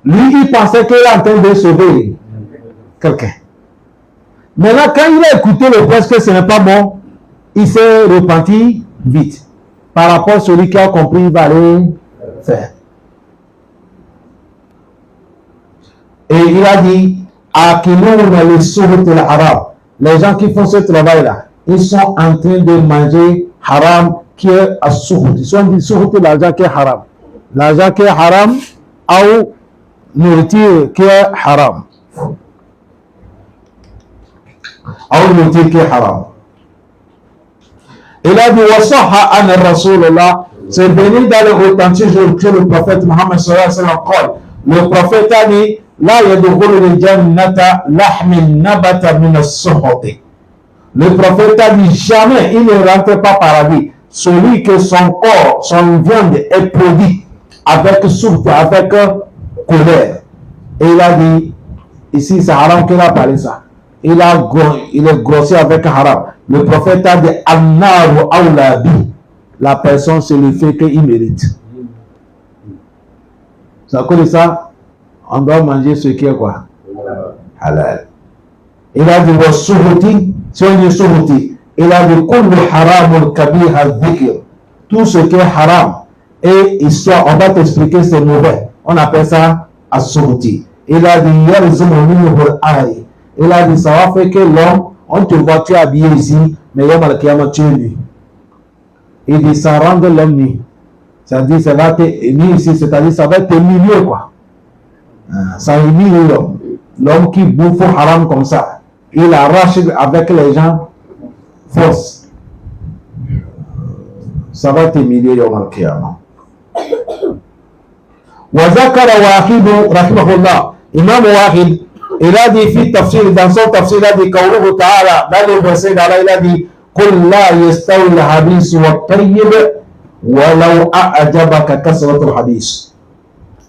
Lui, il pensait qu'il est en train de sauver quelqu'un. Maintenant, quand il a écouté le presse que ce n'est pas bon, il s'est repenti vite. Par rapport à celui qui a compris, il va aller faire. Et il a dit, les gens qui font ce travail-là, ils sont en train de manger haram qui est à souhout. Ils sont dit souhout, l'argent qui est haram. L'argent qui est haram, ou nourriture qui est haram. Ou nourriture qui est haram. Il a dit, Wasaha an Rasulullah, c'est venu dans le authentique que le prophète Muhammad sallallahu alayhi wa sallam. Le prophète a dit, La yadkhulu al-jannata lahmin nabata min as-suhut. Le prophète a dit, jamais il ne rentre pas paradis. Celui que son corps, son viande est produit avec souffle, avec colère. Et il a dit, ici c'est haram qu'il a parlé ça. Il est grossier avec haram. Le prophète a dit, Annaru awla bi. la personne, c'est le fait qu'il mérite. C'est à cause de ça, on doit manger ce qui est quoi? Halal. Il a dit, si on dit suhuti, il a dit, tout ce qui est haram et histoire, on va t'expliquer, c'est mauvais. On appelle ça as-suhuti. Il a dit, il a dit, ça va faire que l'homme, on te voit, tu es habillé ici, mais il y a mal qui a tué lui. Il dit, ça rend l'homme nu. C'est-à-dire, ça va te nu ici, c'est-à-dire, ça va t'humilier, quoi. Ça humilie l'homme. L'homme qui bouffe haram comme ça, il arrache avec les gens force. Ça va t'humilier, yawm al-qiyamah. وذكر واحد رحمه الله إمام واحد إلى في التفسير dans son tafsir il a dit قوله تعالى dans le verset d'Allah il a dit قل لا يستوي الخبيث والطيب ولو أعجبك كثرة الخبيث.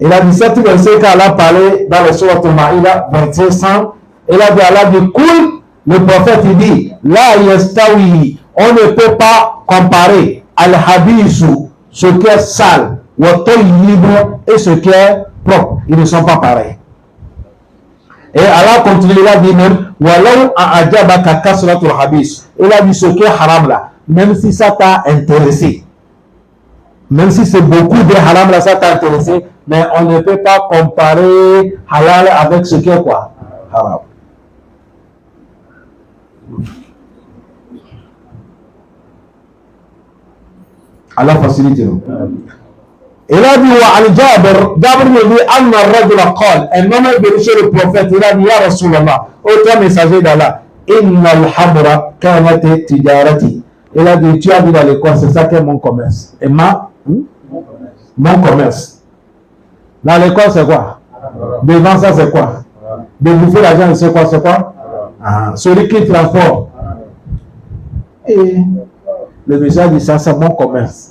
Il a dit cette verset qu'Allah a parlé dans le Sourate Al-Maïda verset 100. Il a dit Allah dit Kul, le prophète il dit La yastawi, on ne peut pas comparer al-habisu, ce qui est sale, wa tayyibu, et ce qui est propre. Ils ne sont pas pareils. Et Allah continue, il a dit même Walau a'ajabaka kasratul habis. Il a dit ce qui est haram là, même si ça t'a intéressé, même si c'est beaucoup de haram là, ça t'a intéressé, mais on ne peut pas comparer halal avec ce qui est quoi? Haram. Allah facilite nous. Il a dit wa al-Jabir, Jabir me dit anna ar-rajula qala, un homme est venu chez le prophète, il a dit ya Rasulallah, ô toi messager d'Allah, inna al-hamra kanat tijarati. Il a dit tu as dit dans l'école, c'est ça qui est mon commerce. Et mon commerce. Dans l'école, c'est quoi? Devant ça, c'est quoi? De bouffer l'argent, c'est quoi? C'est quoi? Celui qui transporte. Et le monsieur dit ça, c'est mon commerce.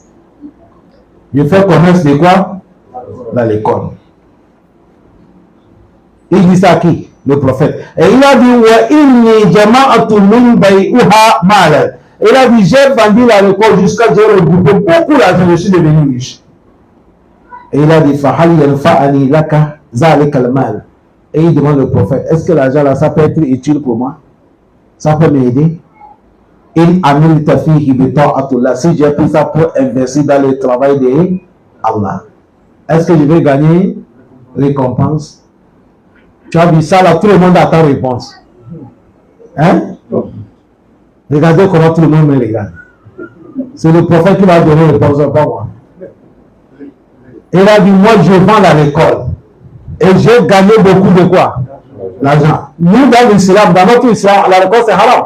Je fais commerce de quoi? Dans l'école. Il dit ça à qui? Le prophète. Et il a dit wa inni jama'atu min bay'uha mal. Il a dit j'ai vendu la l'école jusqu'à ce que j'ai regroupé beaucoup d'argent, je suis devenu riche. Et il a dit fahal yanfa'ani laka zalika al-mal. Et il demande au prophète, est-ce que l'argent là ça peut être utile pour moi? Ça peut m'aider? In amilta fihi bi ta'atillah, si j'ai pris ça pour investir dans le travail de Allah, est-ce que je vais gagner récompense? Tu as vu ça là, tout le monde attend réponse. Hein? Regardez comment tout le monde me regarde. C'est le prophète qui va donner réponse, pas moi. Il a dit, moi je vends à l'école et j'ai gagné beaucoup de quoi? L'argent. Nous dans l'islam, dans notre islam, la réponse c'est haram.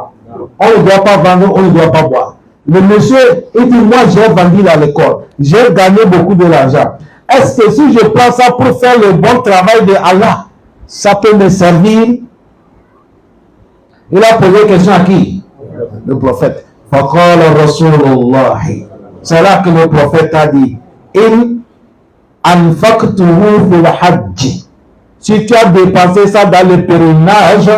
On ne doit pas vendre, on ne doit pas boire. Le monsieur, il dit, moi j'ai vendu à l'école, j'ai gagné beaucoup de l'argent. Est-ce que si je prends ça pour faire le bon travail de Allah, ça peut me servir? Il a posé une question à qui? Le prophète. Faqala Rasulullah. C'est là que le prophète a dit, in anfaqtuhu fil hajj. Si tu as dépensé ça dans le pèlerinage,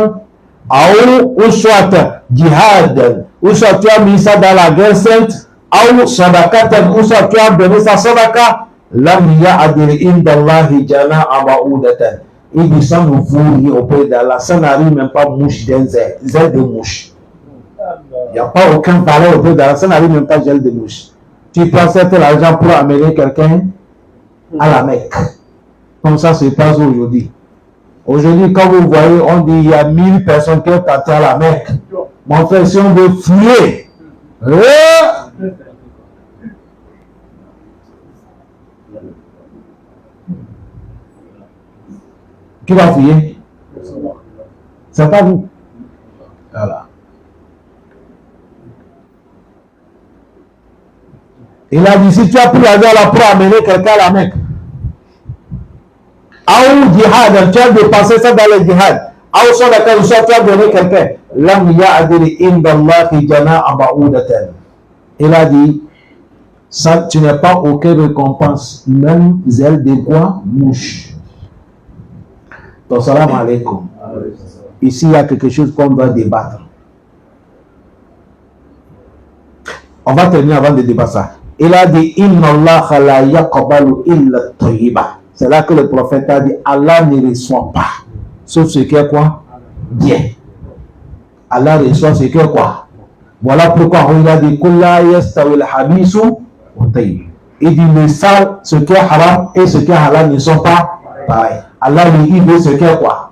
ou soit jihad, ou soit tu as mis ça dans la guerre sainte, ou sadaqatan, ou soit tu as donné sa sadaqa, lam ya'adil indallahi jana'a ba'udatan. Il dit ça nous fourrit auprès d'Allah, ça n'arrive même pas mouche d'un zèle de mouche. Il n'y a pas aucun valeur auprès d'Allah, ça n'arrive même pas gel de mouche. Tu prends cet argent pour amener quelqu'un à la Mecque. Comme ça se passe aujourd'hui. Aujourd'hui, quand vous voyez, on dit il y a 1000 personnes qui sont parties à la Mecque. Mon frère, si on veut fouiller, qui va fouiller? C'est pas vous. Voilà. Il a dit si tu as pris l'argent là pour amener quelqu'un à la Mecque, ou jihad, tu as dépensé ça dans le jihad, ou soit tu as donné quelqu'un, lam ya'adil indallahi jana'a ba'udatan. Il a dit ça, tu n'as pas aucune récompense, même zèle de quoi? Mouche. Donc salam alaikum. Ici il y a quelque chose qu'on doit débattre. On va terminer avant de débattre ça. Il a dit Inna Allah la yaqbalu illa tayyiba. C'est là que le prophète a dit Allah ne reçoit pas, sauf ce qui est quoi? Bien. Allah reçoit ce qui est quoi? Voilà pourquoi il a dit Kulla yastawi al-habisu wa tayyib. Il dit le sale, ce qui est haram et ce qui est halal ne sont pas pareils. Allah lui dit ce qui est quoi?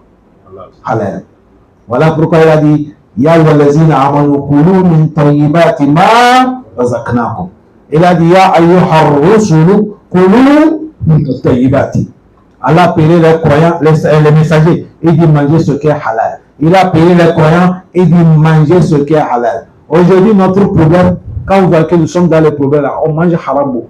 Halal. Voilà pourquoi il a dit Ya ayyuhallazina amanu kulu min tayyibati ma razaqnakum. Il a dit Ya ayyuhar rusulu kulu min tayyibati. Allah a appelé les croyants, les messagers, il dit manger ce qui est halal. Il a appelé les croyants, il dit manger ce qui est halal. Aujourd'hui, notre problème, quand vous voyez que nous sommes dans les problèmes là, on mange haram beaucoup.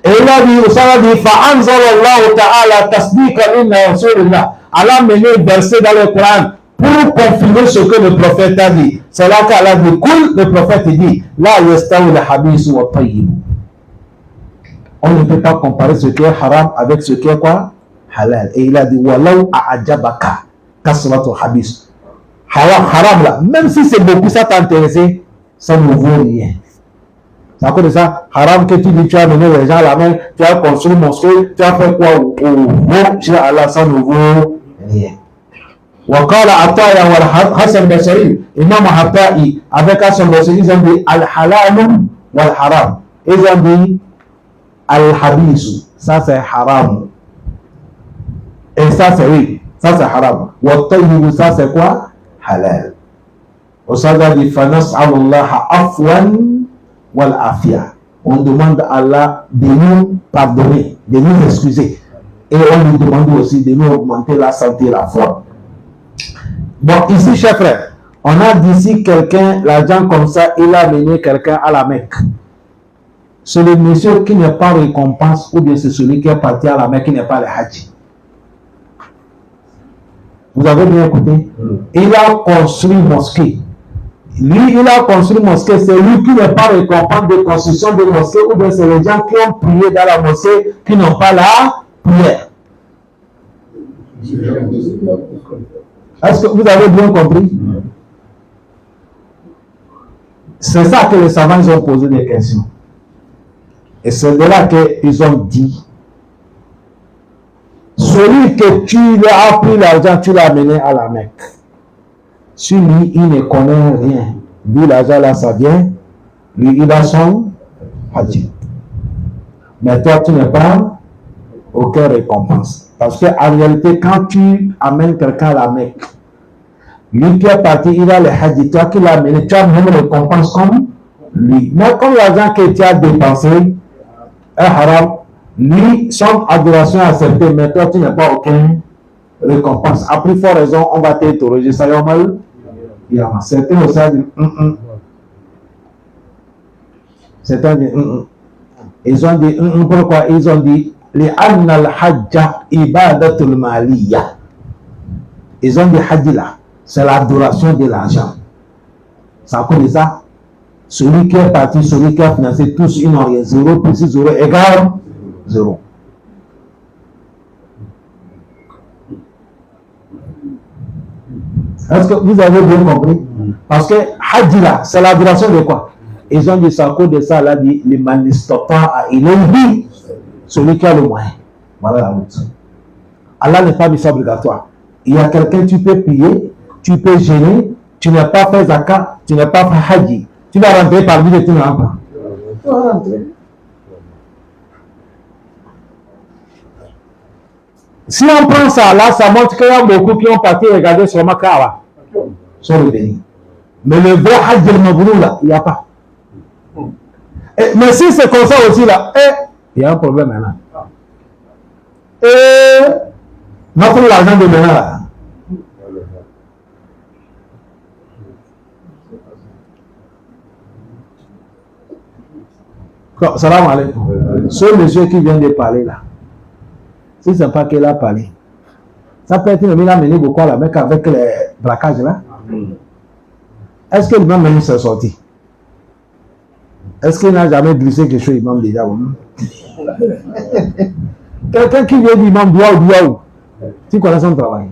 Et il a dit, ça a dit, فَأَنْزَلَ اللَّهُ تَعَالَى تَصْدِيقًا إِنَّ رَسُولِ اللَّهِ. Allah a mené un verset dans le Coran pour confirmer ce que le prophète a dit. C'est là qu'Allah dit, le prophète dit, La yastawi al-habisu wa tayyib. On ne peut pas comparer ce qui est haram avec ce qui est quoi? Halal. Et il a dit, Walau a'ajabaka kasratu habis. Haram là, même si c'est beaucoup, ça t'a intéressé, ça ne vaut rien. C'est à cause de ça, haram que tu dis, tu as mené les gens à la main, tu as construit une mosquée, tu as fait quoi au mot chez Allah, ça ne vaut rien. Wakala Ataya wal Hassan Basari, Imam Hatta'i, avec Hassan Basari, ils ont dit al-halal wal-haram. Ils ont dit al-habisu, ça c'est haram. Et ça c'est oui, ça c'est haram. Wa-tayyibu, ça c'est quoi? Halal. Au Sada dit Fanas'alullaha afwan wal afia. On demande à Allah de nous pardonner, de nous excuser. Et on lui demande aussi de nous augmenter la santé et la foi. Bon, ici, chers frères, on a d'ici quelqu'un, l'argent comme ça, il a mené quelqu'un à la Mecque. C'est le monsieur qui n'est pas récompense, ou bien c'est celui qui est parti à la Mecque qui n'est pas le Hajj. Vous avez bien écouté? Il a construit une mosquée. Lui, il a construit une mosquée. C'est lui qui n'est pas récompense de construction de mosquée, ou bien c'est les gens qui ont prié dans la mosquée qui n'ont pas la prière. Est-ce que vous avez bien compris? C'est ça que les savants ont posé des questions. Et c'est de là qu'ils ont dit, celui que tu lui as pris l'argent, tu l'as amené à la Mecque. Si lui, il ne connaît rien, d'où l'argent là, ça vient, lui, il a son hadith. Mais toi, tu n'as pas aucune récompense. Parce qu'en réalité, quand tu amènes quelqu'un à la Mecque, lui qui est parti, il a le hadith, toi qui l'as amené, tu as même une récompense comme lui. Mais comme l'argent que tu as dépensé est haram, lui, son adoration est acceptée, mais toi, tu n'as pas aucune récompense. À plus forte raison, on va t'interroger. Ça y est mal? Certains aussi disent Certains disent Ils ont dit pourquoi? Ils ont dit لأن الحج عبادة المالية. Ils ont dit hajj là, c'est l'adoration de l'argent. Ça connaît ça? Celui qui est parti, celui qui a financé, tous ils n'ont rien. 0 plus 0 égale 0. Est-ce que vous avez bien compris? Parce que hajj là, c'est l'adoration de quoi? Ils ont dit ça à cause de ça, là, dit les manistopans à Ilobi, celui qui a le moyen. Voilà la route. Allah n'est pas mis ça obligatoire. Il y a quelqu'un, tu peux payer, tu peux gêner, tu n'as pas fait zakat, tu n'as pas fait hajj. Tu vas rentrer parmi les tu n'as pas. Tu vas rentrer. Si on prend ça là, ça montre qu'il y a beaucoup qui ont parti regarder sur Makawa, sur le béni. Mais le vrai hajj al-Mabrur là, il n'y a pas. Mais si c'est comme ça aussi là, il y a un problème maintenant. Notre l'argent de maintenant là. Salam alaikum. Ce monsieur qui vient de parler là, si c'est pas qu'il a parlé, ça peut être qu'il a mené beaucoup à la Mecque avec les braquages là. Est-ce que l'imam même s'est sorti? Est-ce qu'il n'a jamais glissé quelque chose, l'imam déjà? Quelqu'un qui vient d'imam doua, tu connais son travail.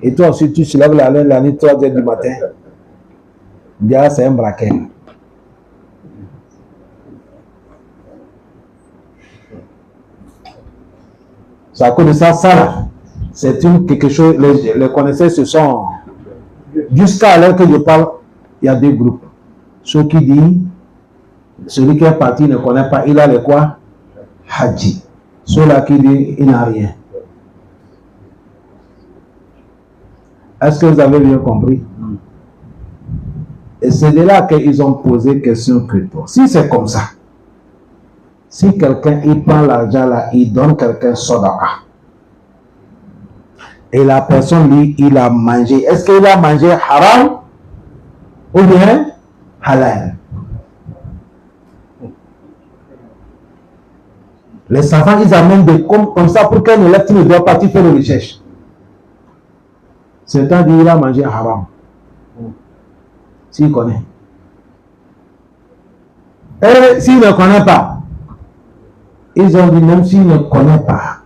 Et toi aussi, tu te lèves la nuit 3h du matin. Déjà, c'est un braquet. C'est à cause de ça, c'est quelque chose, les connaisseurs se sont... Jusqu'à l'heure que je parle, il y a deux groupes. Ceux qui disent, celui qui est parti ne connaît pas, il a le quoi? Hadji. Ceux-là qui disent, il n'a rien. Est-ce que vous avez bien compris? Et c'est de là qu'ils ont posé question que toi. Si c'est comme ça, si quelqu'un il prend l'argent là, il donne quelqu'un sadaqa, et la personne lui, il a mangé, est-ce qu'il a mangé haram ou bien halal? Les savants, ils amènent des comptes comme ça pour qu'un élève ne doit pas faire de recherche. C'est-à-dire qu'il a mangé haram. S'il connaît. Et s'il ne connaît pas, ils ont dit même s'il ne connaît pas,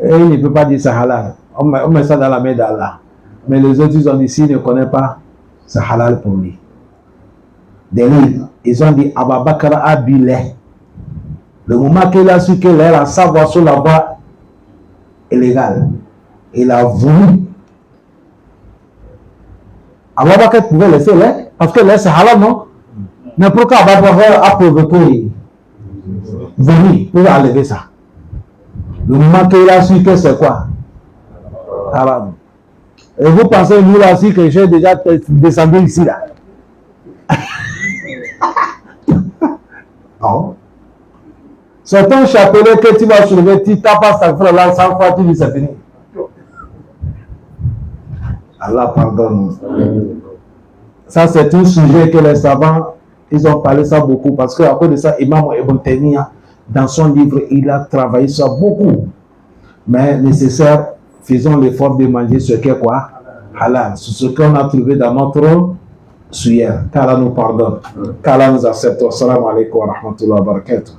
et il ne peut pas dire ça halal. On met ça dans la main d'Allah. Mais les autres, ils ont dit s'il ne connaît pas, c'est halal pour lui. Des livres, ils ont dit Abba Bakr a bu lait. Le moment qu'il a su que l'air à savoir sur la voie est légal, il a voulu. Abba Bakr pouvait laisser l'air, parce que l'air c'est halal, non? Mais pourquoi Abba Bakr a provoqué venir pour enlever ça? Le moment qu'il a su que c'est quoi? Haram. Et vous pensez, nous là aussi, que j'ai déjà descendu ici là? Non. C'est un chapelet que tu vas soulever, tu tapes à sa frère là, 100 fois, tu dis c'est fini. Allah pardonne. Ça, c'est un sujet que les savants, ils ont parlé ça beaucoup, parce qu'à cause de ça, Imam Ibn Taymiyyah, dans son livre, il a travaillé ça beaucoup. Mais nécessaire, faisons l'effort de manger ce qui est quoi? Halal. C'est ce qu'on a trouvé dans notre suyer. Qu'Allah nous pardonne. Qu'Allah nous accepte. Assalamu alaikum wa rahmatullahi wa barakatuh.